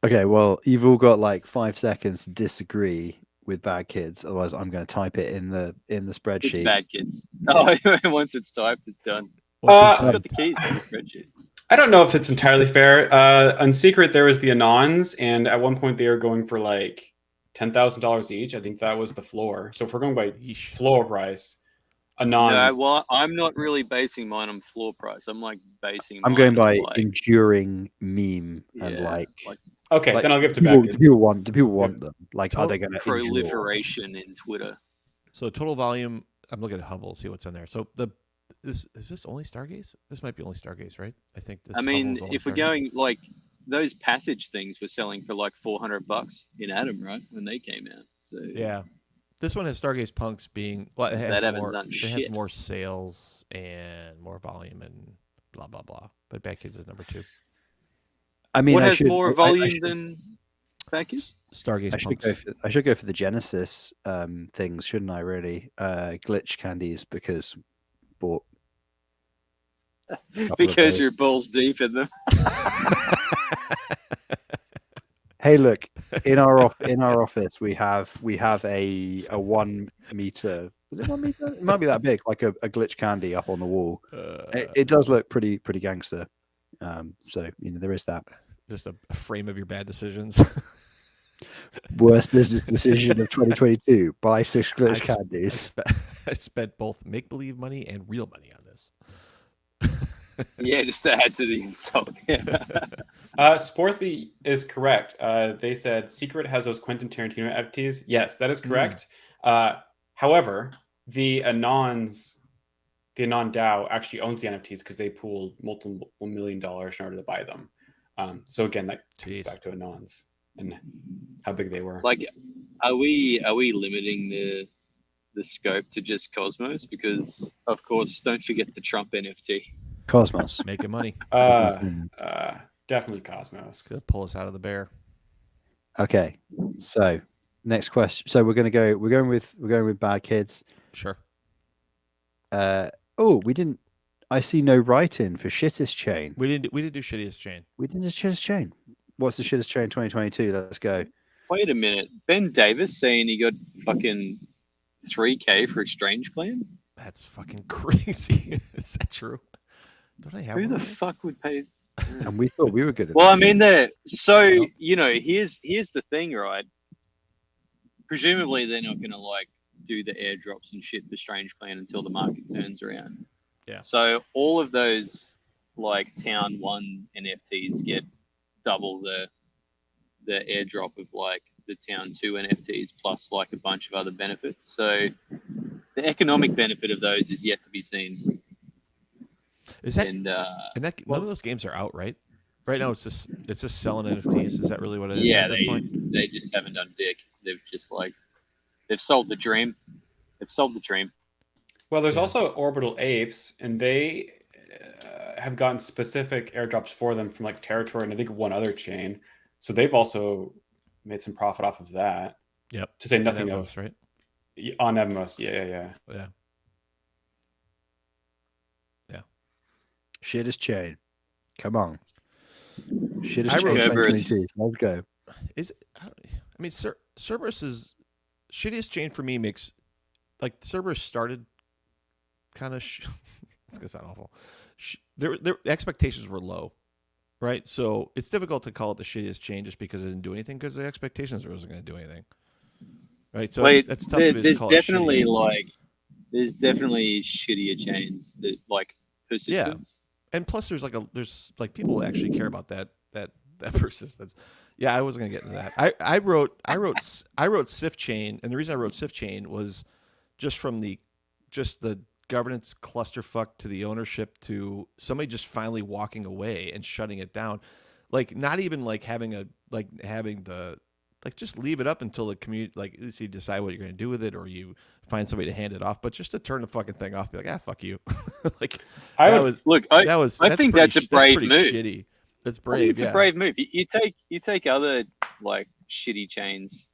Okay, well, you've all got like 5 seconds to disagree with bad kids. Otherwise, I'm going to type it in the It's spreadsheet. bad kids. Oh, once it's typed, it's done. What's I've this got the keys to the spreadsheet. I don't know if it's entirely fair. On Secret, there was the Anons, and at one point they were going for like $10,000 each. I think that was the floor. So if we're going by Yeesh. floor price, Anons. No, well, I'm not really basing mine on floor price. I'm like basing. I'm mine going on, by like, enduring meme and like Okay, like, then I'll give it to do people, bad do kids. people want them? Like, are they going to proliferation in Twitter. So total volume. I'm looking at Hubble. See what's in there. So is this only Stargaze? This might be only Stargaze, right? I think. This I mean, Hubble's only if we're Stargaze. going like those passage things were selling for like $400 in Atom, right, when they came out. So Yeah. This one has Stargaze Punks being it has That haven't more. done It has shit. more sales and more volume and blah blah blah. But Bad Kids is number 2. I mean, what I has should, more I volume should- than Packers? Stargaze I should Punks. I should go for the Genesis things, shouldn't I? Really, glitch candies because bought a couple of Because those. you're balls deep in them. Hey, look! In our office, we have a 1 meter. Is it 1 meter? It might be that big, like a glitch candy up on the wall. It does look pretty gangster. So there is that. Just a frame of your bad decisions. Worst business decision of 2022: buy 6 glitch I s- candies. I spent both make believe money and real money on this. Yeah, just to add to the insult. Yeah. Sporthy is correct. They said Secret has those Quentin Tarantino NFTs. Yes, that is correct. However, the Anon DAO actually owns the NFTs because they pooled multiple $1 million in order to buy them. So again, that comes Jeez. back to Anons and how big they were. Like, are we limiting the scope to just Cosmos? Because of course, don't forget the Trump NFT. Cosmos. Making money. Definitely Cosmos. Gonna pull us out of the bear. Okay, so next question. So we're going with Bad Kids. Sure. We didn't. I see no write-in for shittest chain. We didn't do shittiest chain. We didn't do shittest chain. What's the shittest chain 2022? Let's go. Wait a minute, Ben Davis saying he got fucking 3K for Exchange Clan. That's fucking crazy. Is that true? Don't I have Who one the of those? fuck would pay? And we thought we were good at Well, this I mean, game. here's the thing, right? Presumably, they're not gonna like do the airdrops and shit for Strange Clan until the market turns around. Yeah. So all of those like Town 1 NFTs get double the airdrop of like the Town 2 NFTs plus like a bunch of other benefits. So the economic benefit of those is yet to be seen. Is that And none of those games are out, right? Right now, it's just selling NFTs. Is that really what it is yeah, at this point? they just haven't done dick. They've just like they've sold the dream. They've sold the dream. Well, there's Yeah. also Orbital Apes, and they have gotten specific airdrops for them from like Territory and I think one other chain. So they've also made some profit off of that. Yep. To say On nothing Evmos, of right? on Evmos. Yeah. Yeah. Shittest chain. Come on. Shittest I chain wrote- 2022. Let's go. I mean, Cerberus's shittiest chain for me makes like Cerberus started kind of. It's gonna sound awful. Their expectations were low, right? So it's difficult to call it the shittiest chain just because it didn't do anything because the expectations wasn't going to do anything, right? So Wait, it's tough to just there's call it definitely shittiest. there's definitely shittier chains that like persistence. And plus, there's people who actually care about that persistence. Yeah, I wasn't gonna get into that. I wrote Sif Chain, and the reason I wrote Sif Chain was just from the governance clusterfuck to the ownership to somebody just finally walking away and shutting it down. Like not even like having the just leave it up until the community like at least you decide what you're gonna do with it or you find somebody to hand it off, but just to turn the fucking thing off, be like, fuck you. Like I that's think pretty that's a brave pretty move. shitty. That's I brave. think it's yeah. a brave move. You take other like shitty chains,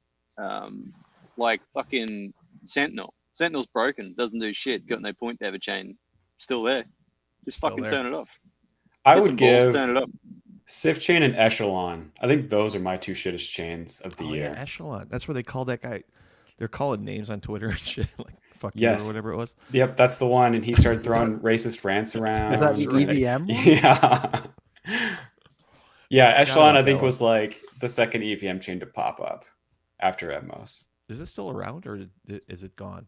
like fucking Sentinel. Sentinel's broken, doesn't do shit. Got no point to have a chain. Still there. Just Still fucking there. turn it off. I Get would some balls, give turn it up. Sif Chain and Echelon. I think those are my two shittest chains of the Oh, year. yeah, Echelon. That's where they call that guy. They're calling names on Twitter and shit, like fuck Yes. you or whatever it was. Yep, that's the one. And he started throwing racist rants around. Is that the right. EVM one? Yeah. Yeah, Echelon, about I think, that was like the second EVM chain to pop up after Evmos. Is it still around or is it gone?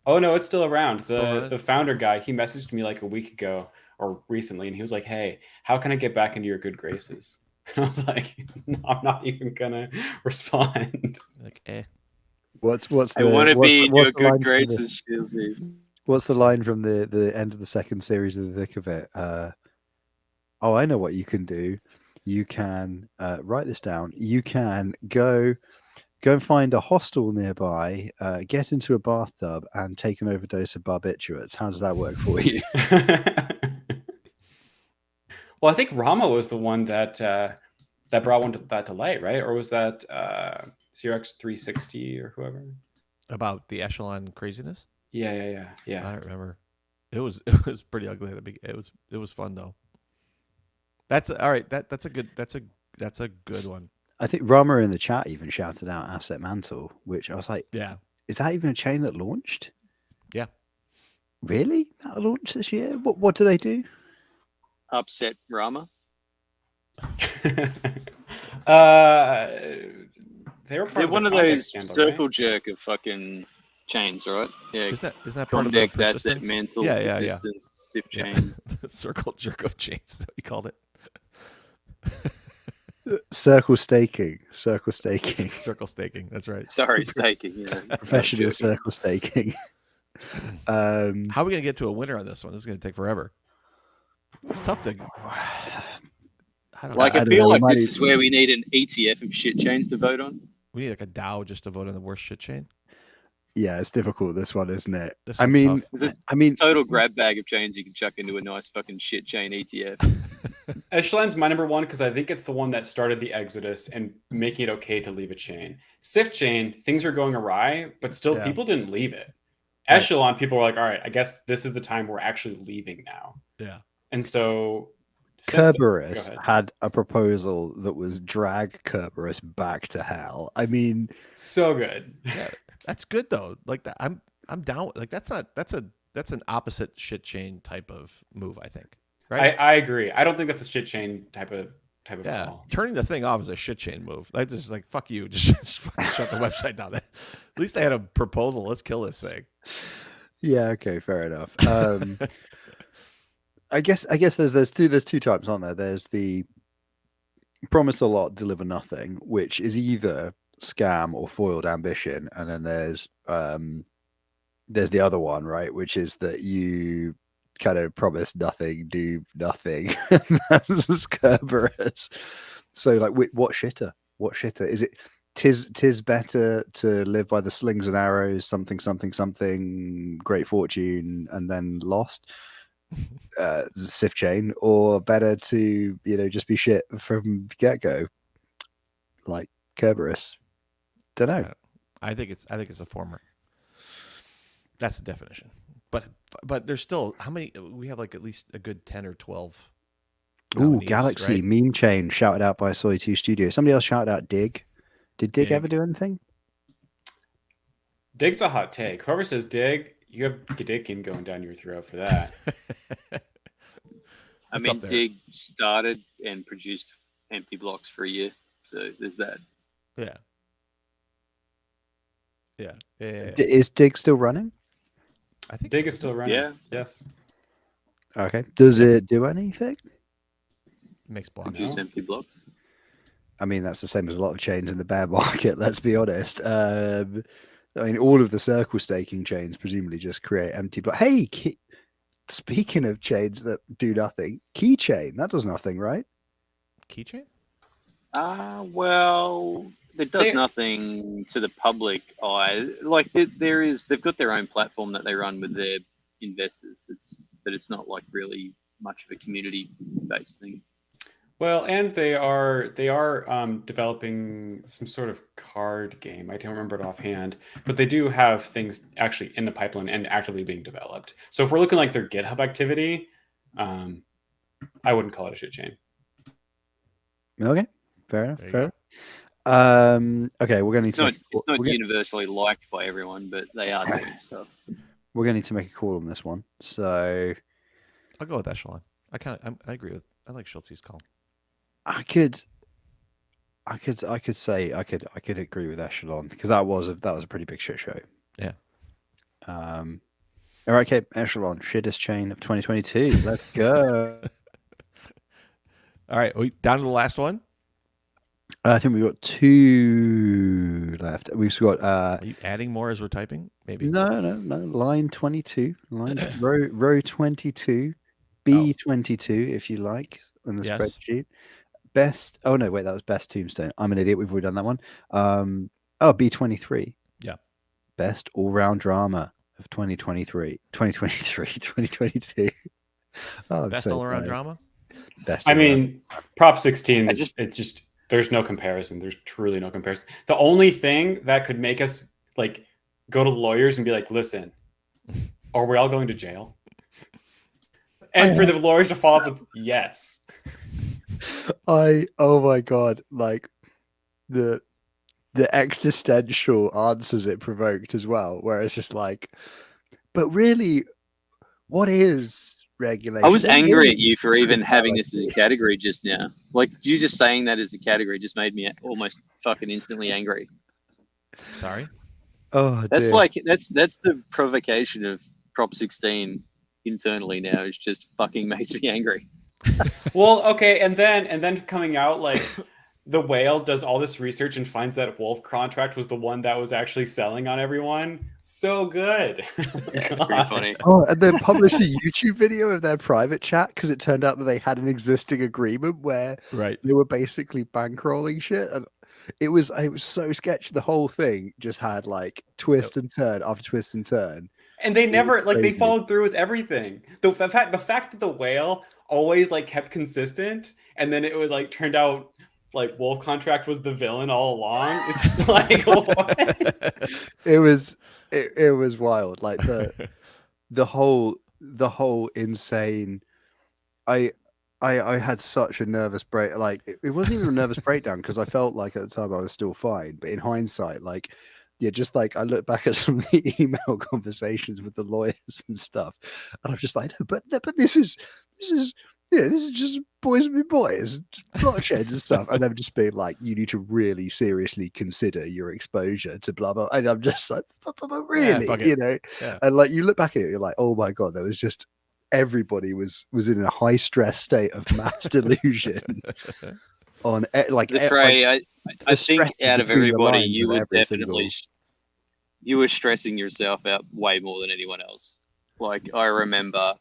Oh, no, it's still around. Still running? The founder guy, he messaged me like a week ago or recently, and he was like, hey, how can I get back into your good graces? And I was like, no, I'm not even going to respond. Like, What's I want to be in your the good line from graces, Shilzy. What's the line from the end of the second series of The Thick of It? Oh, I know what you can do. You can write this down. You can go and find a hostel nearby, get into a bathtub, and take an overdose of barbiturates. How does that work for you? Well, I think Rama was the one that brought that to light, right? Or was that CRX 360 or whoever? about the Echelon craziness? Yeah. I don't remember. It was pretty ugly. It was fun though. That's all right. That's a good one. I think Rama in the chat even shouted out Asset Mantle, which I was like, Yeah. is that even a chain that launched? Yeah. Really? That launched this year? What do they do? Upset Rama. They were part They're of one the of those Convex scandal, circle right? jerk of fucking chains, right? Yeah. Isn't that part of the Convex asset persistence? mantle Yeah. persistence SIF Yeah. chain. The circle jerk of chains. Is what you called it. Circle staking. Circle staking. Circle staking. That's right. Sorry, staking. Yeah. Professional Joking. circle staking. How are we gonna get to a winner on this one? This is gonna take forever. It's tough to. I don't Like, know. I don't feel know, we like might this need- is where we need an ETF of shit chains to vote on. We need like a DAO just to vote on the worst shit chain. Yeah, it's difficult, this one, isn't it? This I one's mean, Is it I mean, total grab bag of chains you can chuck into a nice fucking shit chain ETF? Echelon's my number one because I think it's the one that started the exodus and making it okay to leave a chain. Sift chain, things are going awry, but still Yeah. people didn't leave it. Right. Echelon, people were like, all right, I guess this is the time we're actually leaving now. Yeah. And so since Kerberos then- had a proposal that was drag Kerberos back to hell. I mean, so good. Yeah, that's good though. Like that, I'm down. Like that's an opposite shit chain type of move. I think. Right. I agree. I don't think that's a shit chain type of Yeah, call. turning the thing off is a shit chain move. Like just like fuck you, just fucking shut the website down. At least they had a proposal. Let's kill this thing. yeah, okay, fair enough. I guess there's two types, aren't there? There's the promise a lot, deliver nothing, which is either scam or foiled ambition, and then there's the other one, right, which is that you kind of promise nothing, do nothing. That's Kerberos. So like, what shitter? What shitter is it? Tis better to live by the slings and arrows, something, great fortune, and then lost. Sift chain, or better to just be shit from get go, like Kerberos. Don't know. I think it's a former. That's the definition. But there's still how many? We have like at least a good 10 or 12. Ooh, nominees, Galaxy right? meme chain shouted out by Soy 2 Studio. Somebody else shouted out Dig. Did Dig Dig. ever do anything? Dig's a hot take. Whoever says Dig, you have Gidickin going down your throat for that. I It's mean, up there. Dig started and produced empty blocks for a year, so there's that. Yeah. Yeah. Is Dig still running? I think Dig so. is still running. Yeah. Yes. Okay. Does it do anything? Makes blocks. Produce No. empty blocks. I mean, that's the same as a lot of chains in the bear market. Let's be honest. I mean, all of the circle staking chains presumably just create empty blocks. Hey, speaking of chains that do nothing, Keychain, that does nothing, right? Keychain? Well, it does They- nothing to the public eye. Like they've got their own platform that they run with their investors. But it's not like really much of a community-based thing. Well, and they are developing some sort of card game. I don't remember it offhand, but they do have things actually in the pipeline and actively being developed. So if we're looking like their GitHub activity, I wouldn't call it a shit chain. Okay, fair enough. There you Fair. Okay, we're going to need It's to. not Make, we're, gonna, universally liked by everyone, but they are doing stuff. we're going to need to make a call on this one. So I'll go with Echelon. I agree with. I like Schultz's call. I could agree with Echelon because that was a pretty big shit show. Yeah. All right, okay, Echelon, shittest chain of 2022. Let's go. All right, we down to the last one. I think we've got 2 left. We've got Are you adding more as we're typing? Maybe. no. Line 22, row 22, B22 if you like on the Yes. spreadsheet. Best. Oh no, wait, that was best tombstone. I'm an idiot. We've already done that one. B23. Yeah. Best all-round drama of 2023, 2022. Oh, I'm Best so all around funny. drama. Best. I all-round. mean, Prop 16, I it's just there's no comparison. There's truly no comparison. The only thing that could make us like go to lawyers and be like, listen, are we all going to jail? And for the lawyers to follow up with yes. Oh my god, like the existential answers it provoked as well, where it's just like, but really, what is regulation? I was What angry is at you for even having this as a reality? category just now. Like you just saying that as a category just made me almost fucking instantly angry. Sorry. Oh, That's dear. like that's the provocation of Prop 16 internally now. It just fucking makes me angry. Well, okay, and then coming out like the whale does all this research and finds that wolf contract was the one that was actually selling on everyone. So good. Yeah, it's pretty funny. Oh, and then published a YouTube video of their private chat because it turned out that they had an existing agreement where they were basically bankrolling shit, and it was so sketchy. The whole thing just had like twist and turn after twist and turn, and they never they followed through with everything. The fact that the whale always like kept consistent, and then it would like turned out like Wolf Contract was the villain all along. It's just like what? It was wild. Like the whole insane. I had such a nervous break. Like it wasn't even a nervous breakdown because I felt like at the time I was still fine. But in hindsight, like just like I look back at some of the email conversations with the lawyers and stuff, and I'm just like, but this is just boys be boys, blockchains and stuff, and they've just been like, you need to really seriously consider your exposure to blah blah. And I'm just like, but really, and like you look back at it, you're like, oh my god, there was just everybody was in a high stress state of mass delusion. On like I think out of everybody, you were definitely you were stressing yourself out way more than anyone else. Like I remember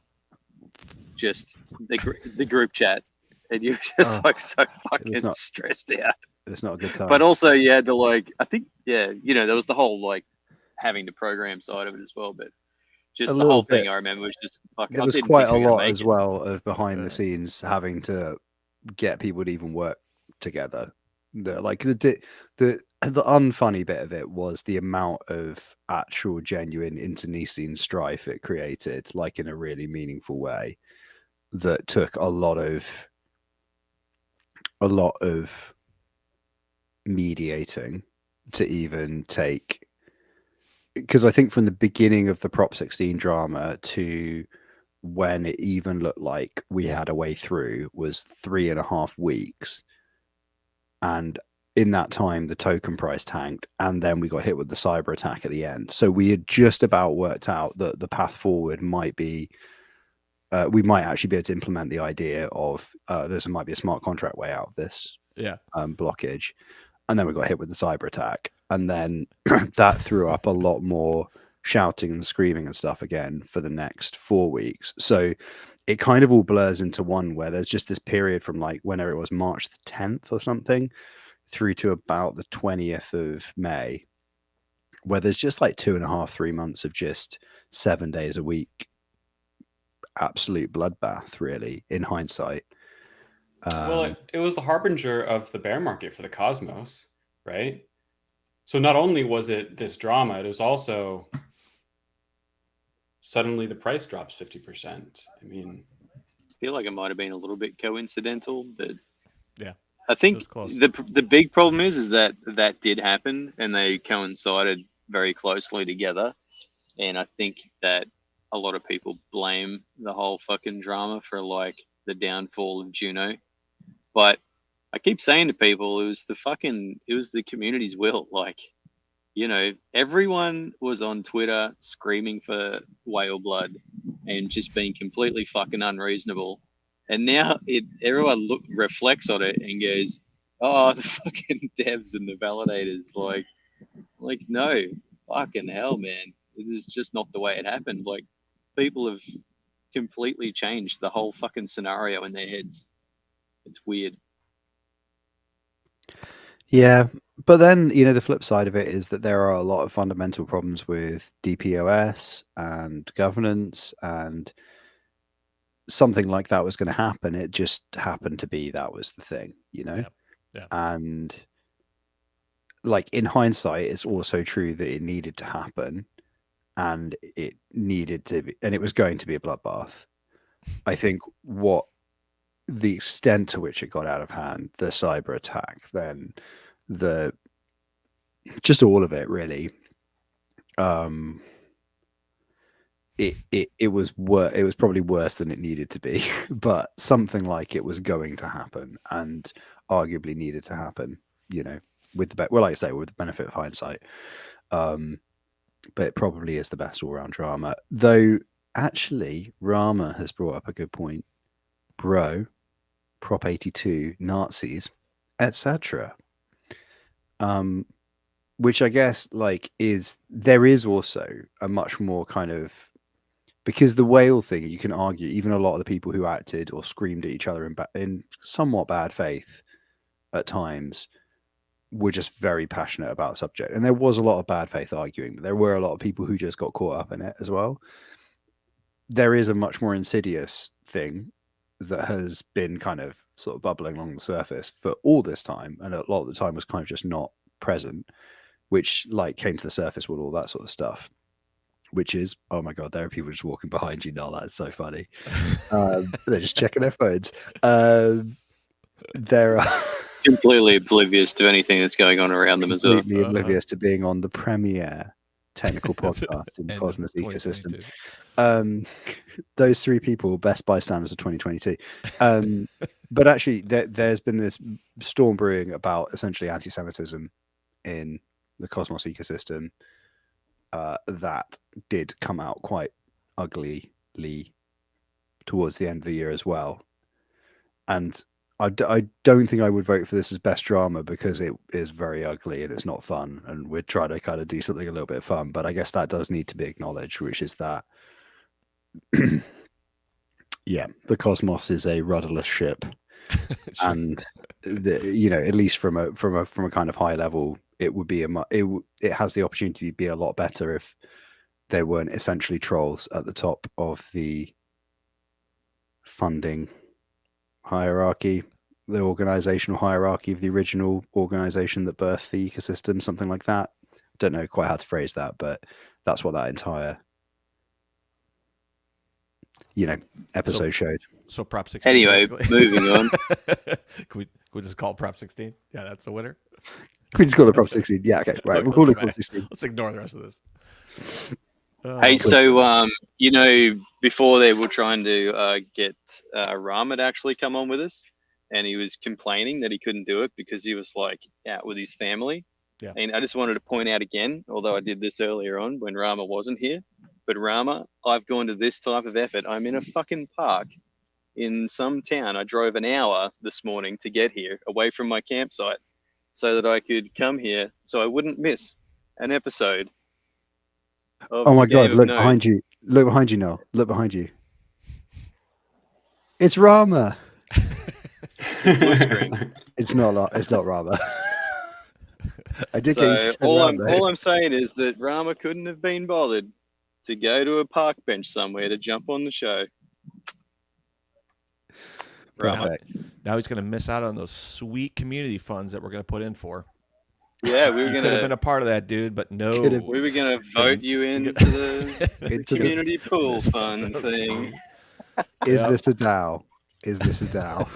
just the group chat, and you were just like so fucking stressed out. It's not a good time. But also, you had to like, I think, there was the whole like having the program side of it as well. But just the whole thing, I remember was just fucking. There was quite a lot as well of behind the scenes having to get people to even work together. The unfunny bit of it was the amount of actual genuine internecine strife it created, like in a really meaningful way, that took a lot of mediating to even take. Because I think from the beginning of the Prop 16 drama to when it even looked like we had a way through was 3.5 weeks. And in that time, the token price tanked, and then we got hit with the cyber attack at the end. So we had just about worked out that the path forward might be, we might actually be able to implement the idea of there might be a smart contract way out of this blockage. And then we got hit with the cyber attack. And then that threw up a lot more shouting and screaming and stuff again for the next 4 weeks. So it kind of all blurs into one where there's just this period from like whenever it was March the 10th or something through to about the 20th of May, where there's just like 2.5, 3 months of just 7 days a week, absolute bloodbath, really, in hindsight. Well, it was the harbinger of the bear market for the Cosmos, right? So not only was it this drama, it was also suddenly the price drops 50%. I mean, I feel like it might have been a little bit coincidental, but yeah, I think the big problem is that did happen and they coincided very closely together. And I think that a lot of people blame the whole fucking drama for like the downfall of Juno. But I keep saying to people, it was the community's will. Like, everyone was on Twitter screaming for whale blood and just being completely fucking unreasonable. And now everyone reflects on it and goes, oh, the fucking devs and the validators, like no, fucking hell, man. It is just not the way it happened. Like, people have completely changed the whole fucking scenario in their heads. It's weird. Yeah, but then, the flip side of it is that there are a lot of fundamental problems with DPoS and governance, and something like that was going to happen. It just happened to be that was the thing, Yeah. And like in hindsight, it's also true that it needed to happen, and it needed to be, and it was going to be a bloodbath. I think the extent to which it got out of hand, the cyber attack, then just all of it really, it was probably worse than it needed to be, but something like it was going to happen and arguably needed to happen, with like I say, with the benefit of hindsight. But it probably is the best all-round drama. Though actually Rama has brought up a good point. Bro, Prop 82, Nazis, etc. Which I guess there is also a much more kind of, because the whale thing, you can argue even a lot of the people who acted or screamed at each other in somewhat bad faith at times were just very passionate about the subject, and there was a lot of bad faith arguing, but there were a lot of people who just got caught up in it as well. There is a much more insidious thing that has been kind of sort of bubbling along the surface for all this time, and a lot of the time was kind of just not present, which came to the surface with all that sort of stuff, which is, oh my god, there are people just walking behind you now. That's so funny. They're just checking their phones. There are completely oblivious to anything that's going on around them as well. Completely oblivious to being on the premier technical podcast in the Cosmos ecosystem. Those three people, best bystanders of 2022. But actually, there's been this storm brewing about essentially anti-Semitism in the Cosmos ecosystem that did come out quite uglily towards the end of the year as well. And I don't think I would vote for this as best drama because it is very ugly and it's not fun, and we're trying to kind of do something a little bit fun, but I guess that does need to be acknowledged, which is that yeah, the Cosmos is a rudderless ship. And at least from a kind of high level, it would be it has the opportunity to be a lot better if there weren't essentially trolls at the top of the funding hierarchy, the organizational hierarchy of the original organization that birthed the ecosystem, something like that. Don't know quite how to phrase that, but that's what that entire episode showed. So Prop 16. Anyway, moving on. Can we just call it Prop 16? Yeah, that's the winner. We just call it Prop 16. Yeah, okay, right. We'll call it Prop 16. Let's ignore the rest of this. Hey, so before they were trying to get Rama to actually come on with us, and he was complaining that he couldn't do it because he was out with his family. Yeah. And I just wanted to point out again, although I did this earlier on when Rama wasn't here, but Rama, I've gone to this type of effort. I'm in a fucking park in some town. I drove an hour this morning to get here, away from my campsite, so that I could come here, so I wouldn't miss an episode. Oh my god, look behind you. Look behind you, Noel. Look behind you. It's Rama. It's not Rama. I did get all I'm saying is that Rama couldn't have been bothered to go to a park bench somewhere to jump on the show. Perfect. Now he's going to miss out on those sweet community funds that we're going to put in for. Yeah, we were going to have been a part of that, dude, but no. We were going to vote you into the community pool fund thing. Is this a DAO? Is this a DAO?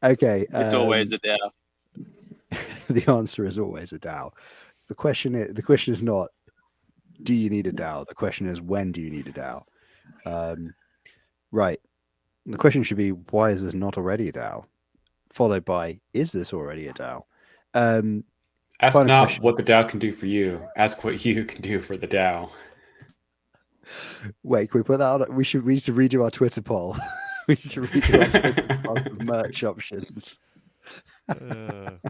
Okay. It's always a DAO. The answer is always a DAO. The question is not, do you need a DAO? The question is, when do you need a DAO? Right. The question should be, why is this not already a DAO? Followed by, is this already a DAO? Ask not what the DAO can do for you. Ask what you can do for the DAO. Wait, can we put that on? We need to redo our Twitter poll. We need to redo our Twitter poll for merch options.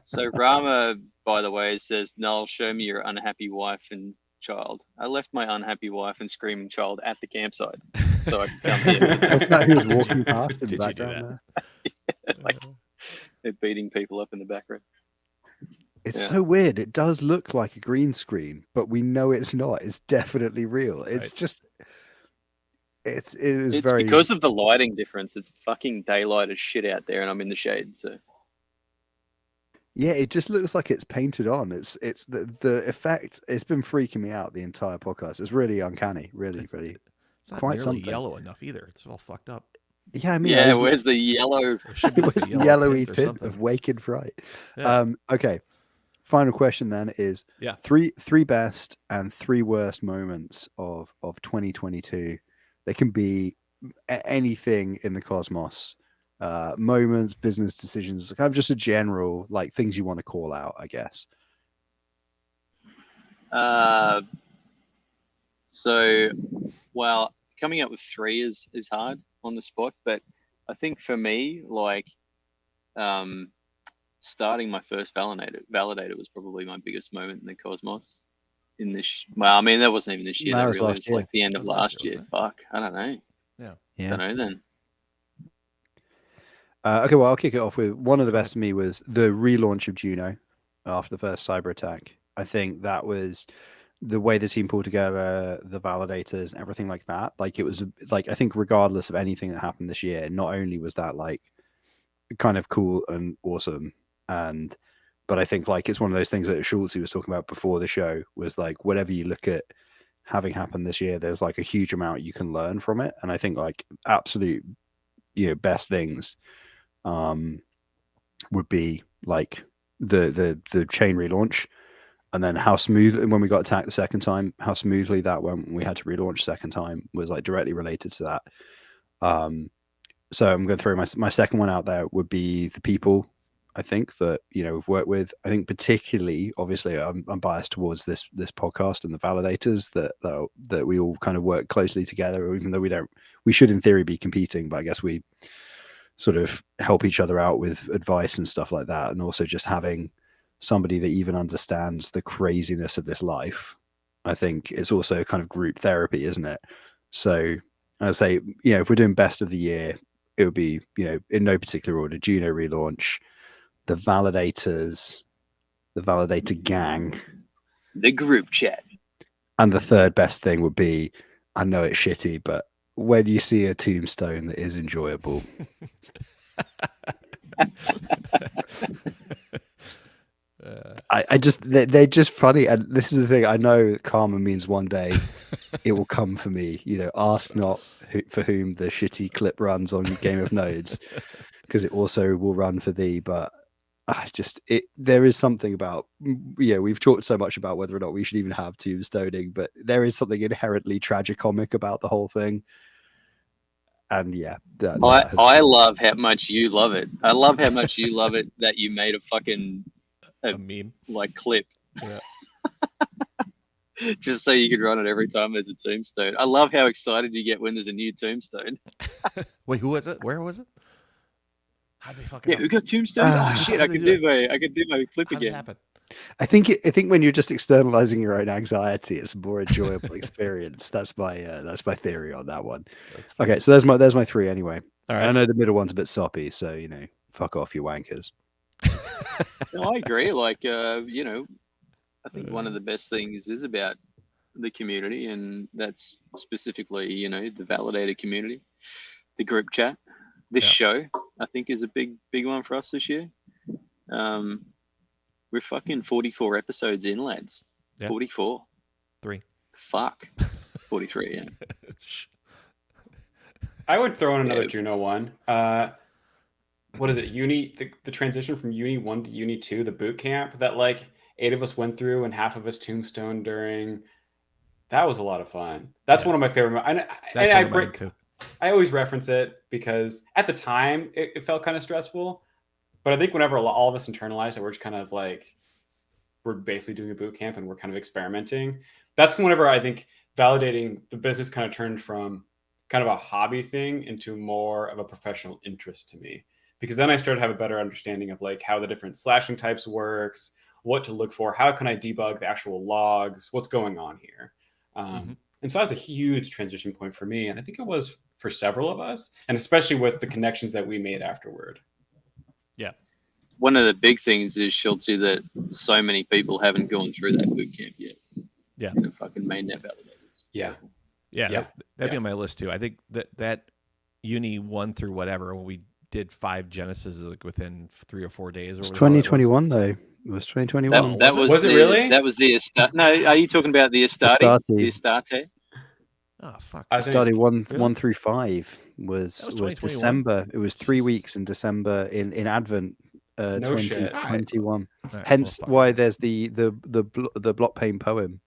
So Rama, by the way, says, Noel, show me your unhappy wife and child. I left my unhappy wife and screaming child at the campsite, so I could come here. That's not who was walking past in the Did you background do there. They're beating people up in the background. It's so weird. It does look like a green screen, but we know it's not. It's definitely real. It's just, it's very, because of the lighting difference. It's fucking daylight as shit out there, and I'm in the shade. So yeah, it just looks like it's painted on. It's the effect. It's been freaking me out the entire podcast. It's really uncanny. Really, it's not quite nearly something. yellow enough either. It's all fucked up. Yeah, I mean, where's the yellow? Where's the yellowy tint of Wake and Fright? Yeah. Okay. Final question then is three best and three worst moments of 2022. They can be anything in the cosmos, moments, business decisions, kind of just a general things you want to call out, I guess. So, well, coming up with three is hard on the spot, but I think for me, starting my first validator was probably my biggest moment in the Cosmos. In this, well, I mean, that wasn't even this year. That was really last was year. like the end That of was last last year, year. wasn't Fuck, I don't know. Yeah. Don't know then. Okay, well, I'll kick it off with one of the best to me was the relaunch of Juno after the first cyber attack. I think that was the way the team pulled together, the validators, and everything like that. Like, it was like, I think regardless of anything that happened this year, not only was that like kind of cool and awesome, but I think like it's one of those things that Schultz was talking about before the show was like, whatever you look at having happened this year, there's like a huge amount you can learn from it. And I think like absolute, best things would be like the chain relaunch, and then how smooth, when we got attacked the second time, how smoothly that went when we had to relaunch second time was like directly related to that. So I'm going to throw my second one out there would be the people I think that we've worked with. I think particularly, obviously, I'm biased towards this podcast and the validators that we all kind of work closely together, even though we should in theory be competing, but I guess we sort of help each other out with advice and stuff like that, and also just having somebody that even understands the craziness of this life. I think it's also kind of group therapy, isn't it? So I'd say, if we're doing best of the year, it would be, in no particular order, Juno relaunch, the validators, the validator gang, the group chat, and the third best thing would be, I know it's shitty, but when you see a tombstone that is enjoyable. They're just funny, and this is the thing. I know karma means one day it will come for me. Ask not for whom the shitty clip runs on Game of Nodes, because it also will run for thee. But there is something about, we've talked so much about whether or not we should even have tombstoning, but there is something inherently tragicomic about the whole thing. And I love how much you love it. I love how much you love it that you made a meme like clip. Yeah. Just so you could run it every time there's a tombstone. I love how excited you get when there's a new tombstone. Wait, who was it? Where was it? How did they fucking? Yeah, who got tombstone? Oh shit! I could do my clip again. Happen? I think when you're just externalizing your own anxiety, it's a more enjoyable experience. That's my theory on that one. Okay, so there's my three anyway. All right. I know the middle one's a bit soppy, so fuck off, you wankers. No, I agree. Like, I think one of the best things is about the community, and that's specifically, the validator community, the group chat. This show, I think, is a big one for us this year. We're fucking 44 episodes in, lads. Yeah. 44. 3. Fuck. 43, yeah. I would throw in another Juno one. What is it? The transition from Uni 1 to Uni 2, the boot camp that like 8 of us went through and half of us tombstone during. That was a lot of fun. That's one of my favorite. I always reference it because at the time it felt kind of stressful, but I think whenever all of us internalize that we're just kind of like, we're basically doing a boot camp and we're kind of experimenting. That's whenever I think validating the business kind of turned from kind of a hobby thing into more of a professional interest to me. Because then I started to have a better understanding of like how the different slashing types works, what to look for, how can I debug the actual logs, what's going on here. And so that was a huge transition point for me. And I think it was for several of us, and especially with the connections that we made afterward. Yeah. One of the big things is, Schultz, that so many people haven't gone through that boot camp yet. Yeah. And fucking mainnet validators. Yeah. Yeah. That'd be on my list too. I think that Uni 1 through whatever, when we did 5 Genesis like within 3 or 4 days. Or it's 2021 though. It was 2021. Was it really? That was the Astarte. No, are you talking about the Astarte? The Astarte. Oh fuck! I started 1 through 5 was December. It was 3 weeks in December in Advent 2021. Right. Hence why there's the block pain poem.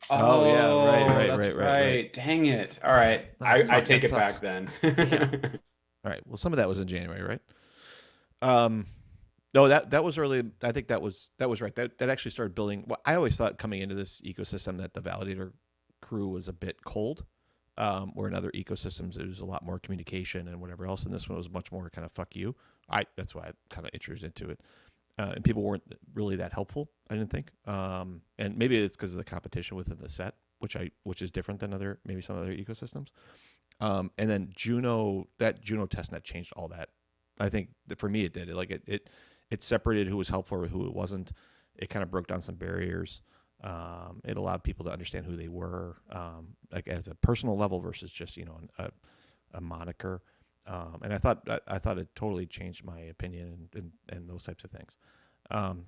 Right. Dang it! All right, I take it back then. All right. Well, some of that was in January, right? No, that was early. I think that was right. That actually started building. Well, I always thought coming into this ecosystem that the validator crew was a bit cold, where in other ecosystems it was a lot more communication and whatever else, and this one was much more kind of fuck you, that's why I kind of introduced into it. And people weren't really that helpful, I didn't think. And maybe it's because of the competition within the set, which is different than maybe some other ecosystems. And then Juno testnet changed all that. I think that for me it did. It separated who was helpful or who it wasn't. It kind of broke down some barriers. It allowed people to understand who they were, like as a personal level versus just a moniker. And I thought it totally changed my opinion and those types of things.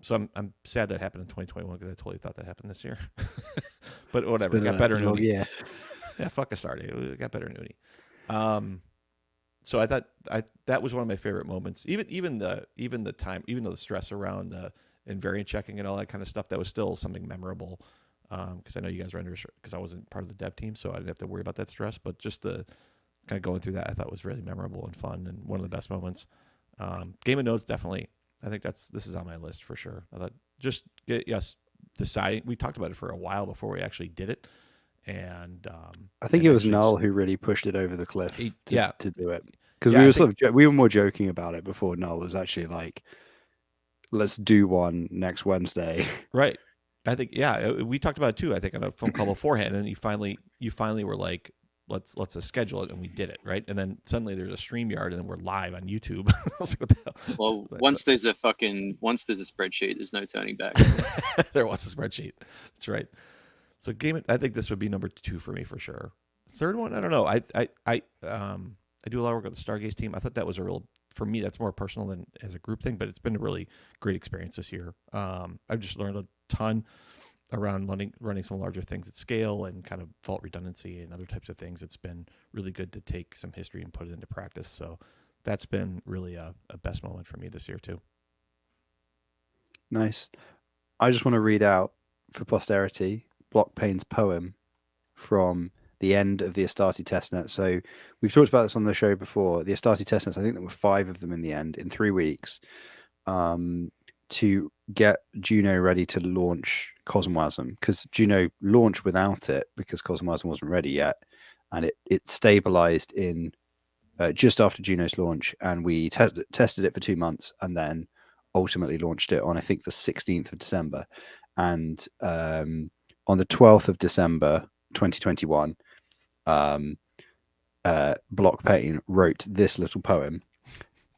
So I'm sad that happened in 2021 because I totally thought that happened this year. But whatever, it got better in Uni. Yeah. Yeah, fuck Astardi. It got better in Uni. So I thought that was one of my favorite moments. Even the time, even though the stress around the invariant checking and all that kind of stuff, that was still something memorable. Because I know you guys were under, because I wasn't part of the dev team, so I didn't have to worry about that stress. But just the kind of going through that, I thought was really memorable and fun, and one of the best moments. Game of Nodes, definitely. I think this is on my list for sure. I thought deciding. We talked about it for a while before we actually did it, and I think it was Null who really pushed it over the cliff to do it, because we were more joking about it before Null was actually like, let's do one next Wednesday. Right. I think we talked about it too. I think on a phone call beforehand, and you finally were like, let's schedule it, and we did it, right? And then suddenly there's a StreamYard, and then we're live on YouTube. I was like, what the hell? Well, once there's a spreadsheet, there's no turning back. There was a spreadsheet. That's right. So I think this would be number 2 for me for sure. Third one, I don't know. I do a lot of work with the Stargaze team. I thought that was for me, that's more personal than as a group thing, but it's been a really great experience this year. I've just learned a ton around running some larger things at scale and kind of fault redundancy and other types of things. It's been really good to take some history and put it into practice. So that's been really a best moment for me this year too. Nice. I just want to read out for posterity Blockpane's poem from the end of the Astarte testnet. So we've talked about this on the show before. The Astarte testnets, I think there were 5 of them in the end in 3 weeks, to get Juno ready to launch CosmWasm, because Juno launched without it because CosmWasm wasn't ready yet, and it stabilized in just after Juno's launch, and we tested it for 2 months and then ultimately launched it on, I think, the 16th of December. And on the 12th of December 2021, Blockpane wrote this little poem.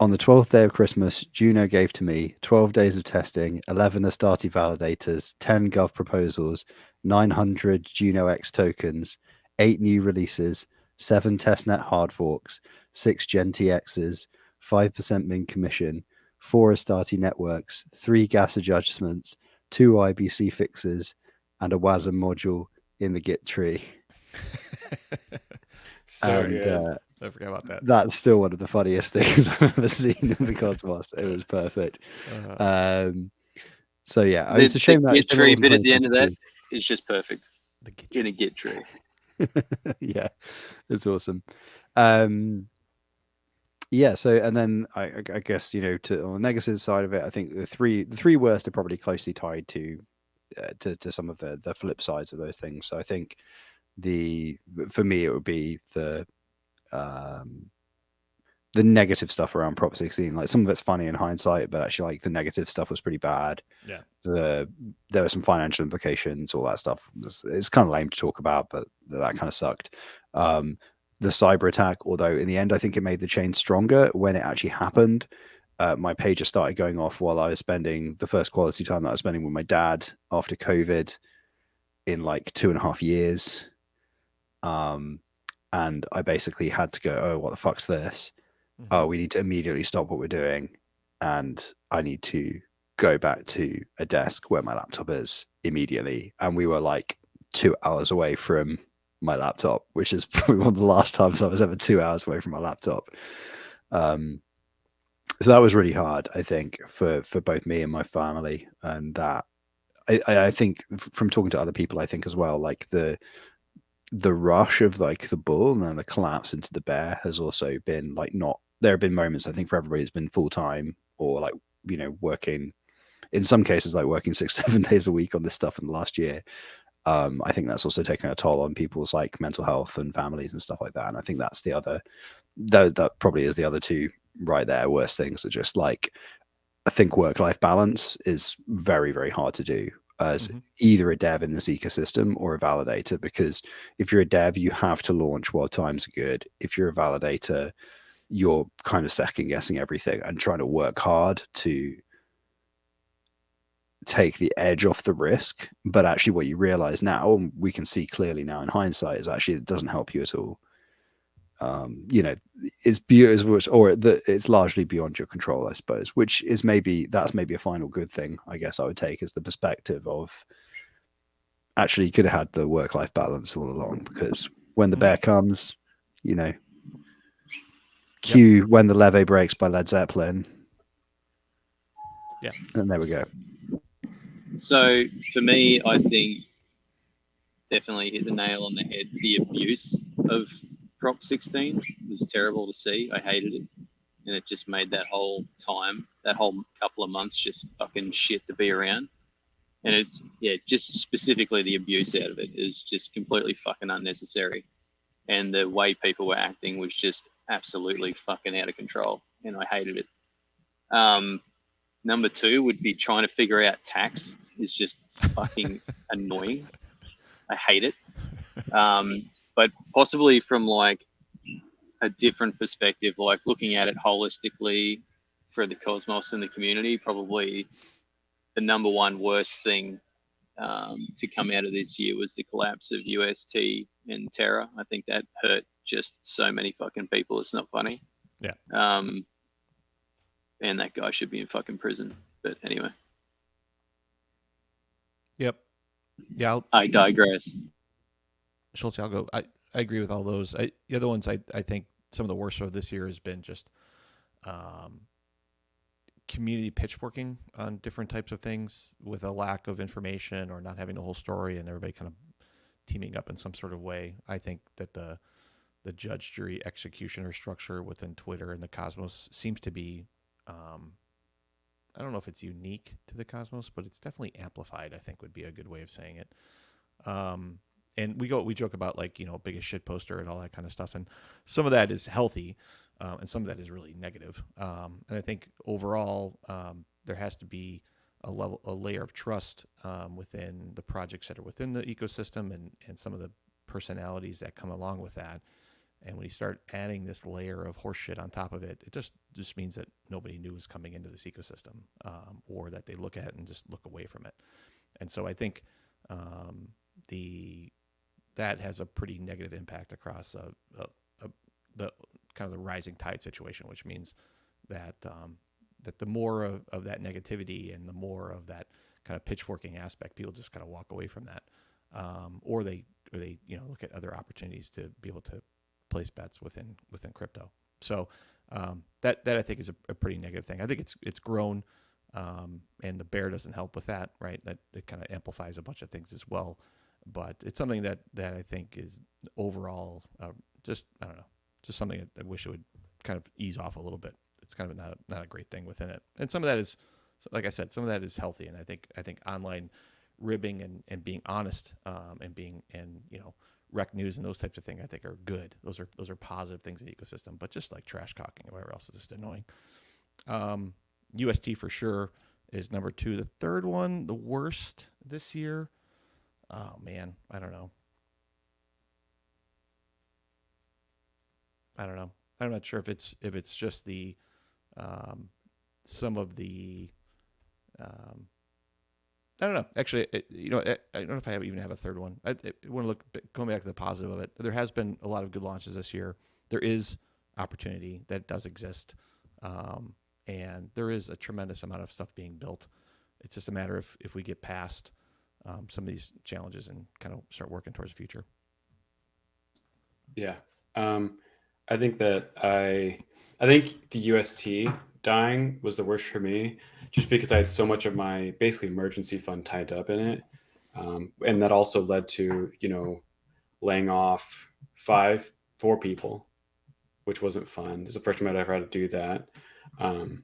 On the 12th day of Christmas, Juno gave to me 12 days of testing, 11 Astarte validators, 10 Gov proposals, 900 Juno X tokens, 8 new releases, 7 testnet hard forks, 6 Gen TXs, 5% min commission, 4 Astarte networks, 3 gas adjustments, 2 IBC fixes, and a WASM module in the Git tree. Good. I forgot about that. That's still one of the funniest things I've ever seen in the Cosmos. It was perfect. So yeah, it's a shame that Git tree bit at the end of that is just perfect. In a Git tree. Yeah, it's awesome. Yeah, so and then I guess on the negative side of it, I think the three worst are probably closely tied to some of the flip sides of those things. So I think for me it would be the negative stuff around Prop 16. Like, some of it's funny in hindsight, but actually, like, the negative stuff was pretty bad. Yeah, there were some financial implications, all that stuff. It's kind of lame to talk about, but that kind of sucked. The cyber attack, although in the end I think it made the chain stronger when it actually happened. My pager started going off while I was spending the first quality time that I was spending with my dad after COVID in like 2.5 years. And I basically had to go, oh, what the fuck's this? Mm-hmm. Oh, we need to immediately stop what we're doing. And I need to go back to a desk where my laptop is immediately. And we were like 2 hours away from my laptop, which is probably one of the last times I was ever 2 hours away from my laptop. So that was really hard, I think, for both me and my family. And that I think from talking to other people, I think as well, like the rush of like the bull and then the collapse into the bear has also been like there have been moments, I think, for everybody it's been full time or like, working in some cases, like working 6-7 days a week on this stuff in the last year. I think that's also taken a toll on people's like mental health and families and stuff like that. And I think that's that probably is the other two right there. Worst things are just like, I think work-life balance is very, very hard to do as either a dev in this ecosystem or a validator, because if you're a dev, you have to launch while times are good. If you're a validator, you're kind of second guessing everything and trying to work hard to take the edge off the risk. But actually what you realize now, and we can see clearly now in hindsight, is actually it doesn't help you at all. It's largely beyond your control, I suppose, which is that's maybe a final good thing, I guess I would take, as the perspective of actually you could have had the work-life balance all along, because when the bear comes, cue When the Levee Breaks by Led Zeppelin. Yeah. And there we go. So for me, I think definitely hit the nail on the head. The abuse of Prop 16 was terrible to see. I hated it. And it just made that whole couple of months just fucking shit to be around. And it's, just specifically the abuse out of it is just completely fucking unnecessary. And the way people were acting was just absolutely fucking out of control. And I hated it. Number 2 would be trying to figure out tax is just fucking annoying. I hate it. But possibly from like a different perspective, like looking at it holistically for the cosmos and the community, probably the number one worst thing to come out of this year was the collapse of UST and Terra. I think that hurt just so many fucking people. It's not funny. Yeah. And that guy should be in fucking prison. But anyway. Yep. Yeah. I digress. Schultz, I'll go. I agree with all those. The other ones, I think some of the worst of this year has been just community pitchforking on different types of things with a lack of information or not having the whole story and everybody kind of teaming up in some sort of way. I think that the judge, jury, executioner structure within Twitter and the Cosmos seems to be, I don't know if it's unique to the Cosmos, but it's definitely amplified, I think would be a good way of saying it. And we joke about biggest shit poster and all that kind of stuff. And some of that is healthy, and some of that is really negative. And I think overall, there has to be a layer of trust within the projects that are within the ecosystem and some of the personalities that come along with that. And when you start adding this layer of horseshit on top of it, it just means that nobody new is coming into this ecosystem, or that they look at it and just look away from it. And so I think that has a pretty negative impact across the kind of the rising tide situation, which means that that the more of that negativity and the more of that kind of pitchforking aspect, people just kind of walk away from that, or they look at other opportunities to be able to place bets within crypto. So that I think is a pretty negative thing. I think it's grown, and the bear doesn't help with that, right? That it kind of amplifies a bunch of things as well. But it's something that I think is overall just something that I wish it would kind of ease off a little bit. It's kind of not a great thing within it. And some of that is, like I said, some of that is healthy. And I think online ribbing and being honest and rec news and those types of things I think are good. Those are positive things in the ecosystem. But just like trash talking or whatever else is just annoying. UST for sure is number 2. The third one, the worst this year. Oh man, I don't know. I'm not sure if it's just the some of the I don't know. Actually, I don't know if I even have a third one. I want to look going back to the positive of it. There has been a lot of good launches this year. There is opportunity that does exist, and there is a tremendous amount of stuff being built. It's just a matter of if we get past some of these challenges and kind of start working towards the future. Yeah. I think I think the UST dying was the worst for me, just because I had so much of my basically emergency fund tied up in it. And that also led to, laying off 4 people, which wasn't fun. It's the first time I'd ever had to do that. And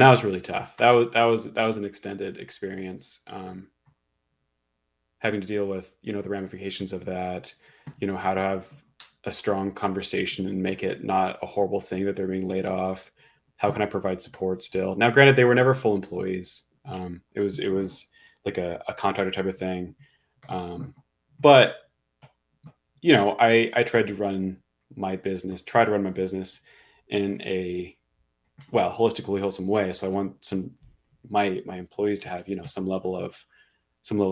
that was really tough. That was an extended experience. Having to deal with, the ramifications of that, how to have a strong conversation and make it not a horrible thing that they're being laid off? How can I provide support still? Now, granted, they were never full employees. It was like a contractor type of thing. But I tried to run my business in a holistically wholesome way. So I want my employees to have some level of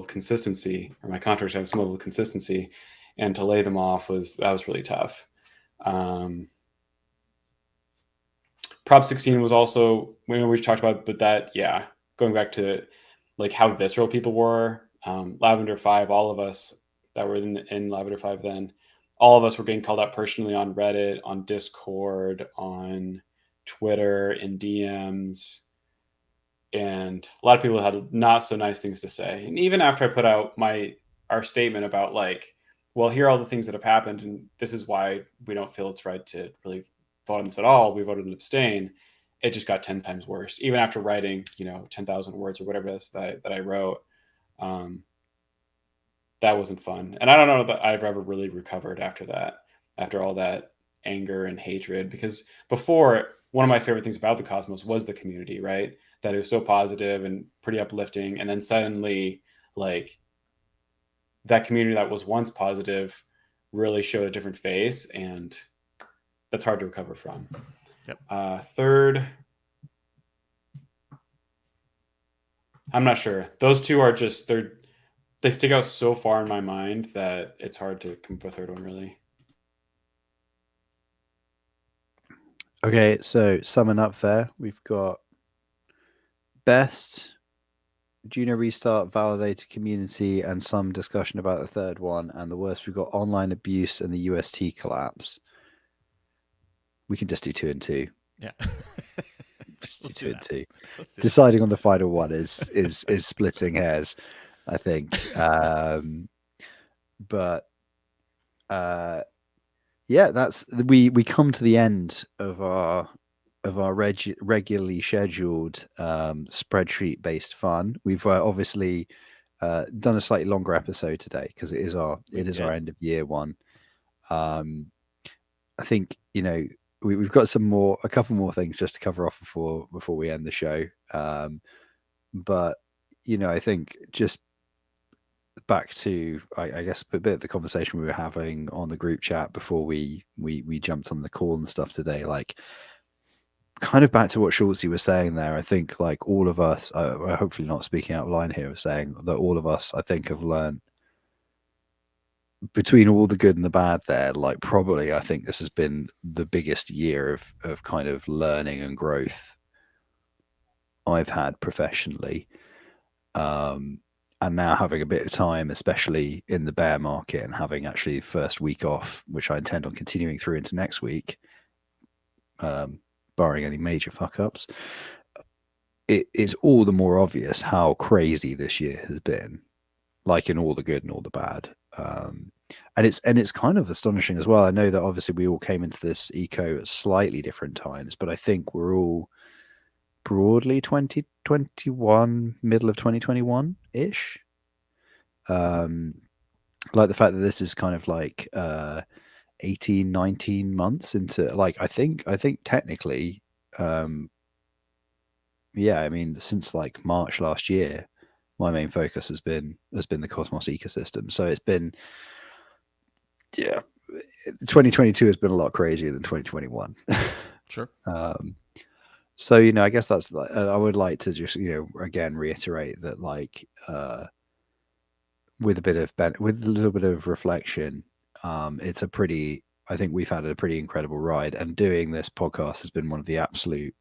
consistency, or my contractors to have some level of consistency, and to lay them off was really tough. Prop 16 was also, we've talked about, but going back to like how visceral people were. Lavender 5, all of us that were in Lavender 5 then, all of us were getting called out personally on Reddit, on Discord, on Twitter, in DMs. And a lot of people had not so nice things to say. And even after I put out our statement about like, well, here are all the things that have happened, and this is why we don't feel it's right to really vote on this at all. We voted to abstain. It just got 10 times worse. Even after writing, 10,000 words or whatever it is that I wrote, that wasn't fun. And I don't know that I've ever really recovered after that, after all that anger and hatred, because before, one of my favorite things about the Cosmos was the community, right? That it was so positive and pretty uplifting. And then suddenly, like, that community that was once positive really showed a different face, and that's hard to recover from. Yep. Third, I'm not sure. Those two are just, they stick out so far in my mind that it's hard to come up with a third one, really. Okay, so summing up there, we've got best, Juno restart, validated community, and some discussion about the third one. And the worst, we've got online abuse and the UST collapse. We can just do 2 and 2. Yeah. Just do 2 and 2. Deciding on the final one is splitting hairs, I think. But that's we come to the end of our regularly scheduled spreadsheet based fun. We've obviously done a slightly longer episode today because it is our end of year one. I think we've got a couple more things just to cover off before we end the show. But I think just back to I guess a bit of the conversation we were having on the group chat before we jumped on the call and stuff today, like kind of back to what Schultzy was saying there. I think like all of us, hopefully not speaking out of line here, saying that all of us I think have learned between all the good and the bad there, like probably I think this has been the biggest year of kind of learning and growth I've had professionally. And now having a bit of time, especially in the bear market, and having actually first week off, which I intend on continuing through into next week, barring any major fuck ups, it is all the more obvious how crazy this year has been, like in all the good and all the bad. And it's kind of astonishing as well. I know that obviously we all came into this eco at slightly different times, but I think we're all broadly 2021, middle of 2021 ish. Like the fact that this is kind of like 18, 19 months into, like, I think technically, I mean, since like March last year, my main focus has been the Cosmos ecosystem. So it's been, 2022 has been a lot crazier than 2021. Sure. So, I guess that's, I would like to just, again, reiterate that, like, with a little bit of reflection, I think we've had a pretty incredible ride, and doing this podcast has been one of the absolute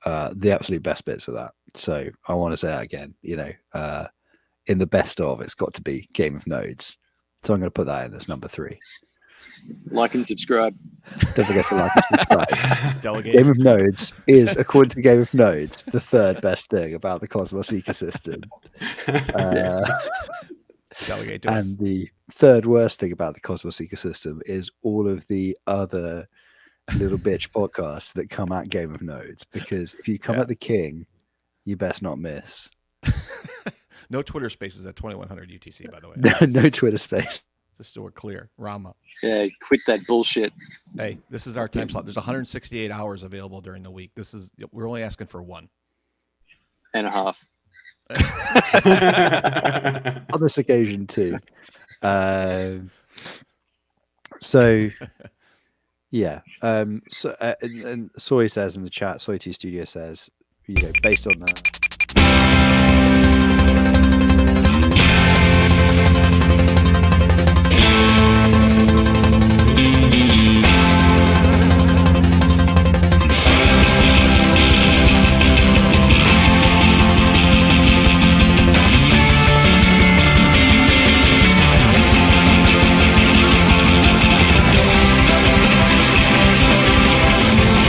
best bits of that. So I want to say that again, in the best of, it's got to be Game of Nodes. So I'm going to put that in as number 3. Like and subscribe. Don't forget to like and subscribe. Delegate. Game of Nodes is, according to Game of Nodes, the third best thing about the Cosmos ecosystem. Delegate to us. And the third worst thing about the Cosmos ecosystem is all of the other little bitch podcasts that come at Game of Nodes. Because if you come at the king, you best not miss. No Twitter Spaces at 2100 UTC, by the way. No Twitter Space. Just so we're clear, Rama. Yeah, quit that bullshit. Hey, this is our time slot. There's 168 hours available during the week. We're only asking for 1 and a half. On this occasion too. So yeah. So and Soy says in the chat, Soy2 Studio says, based on that.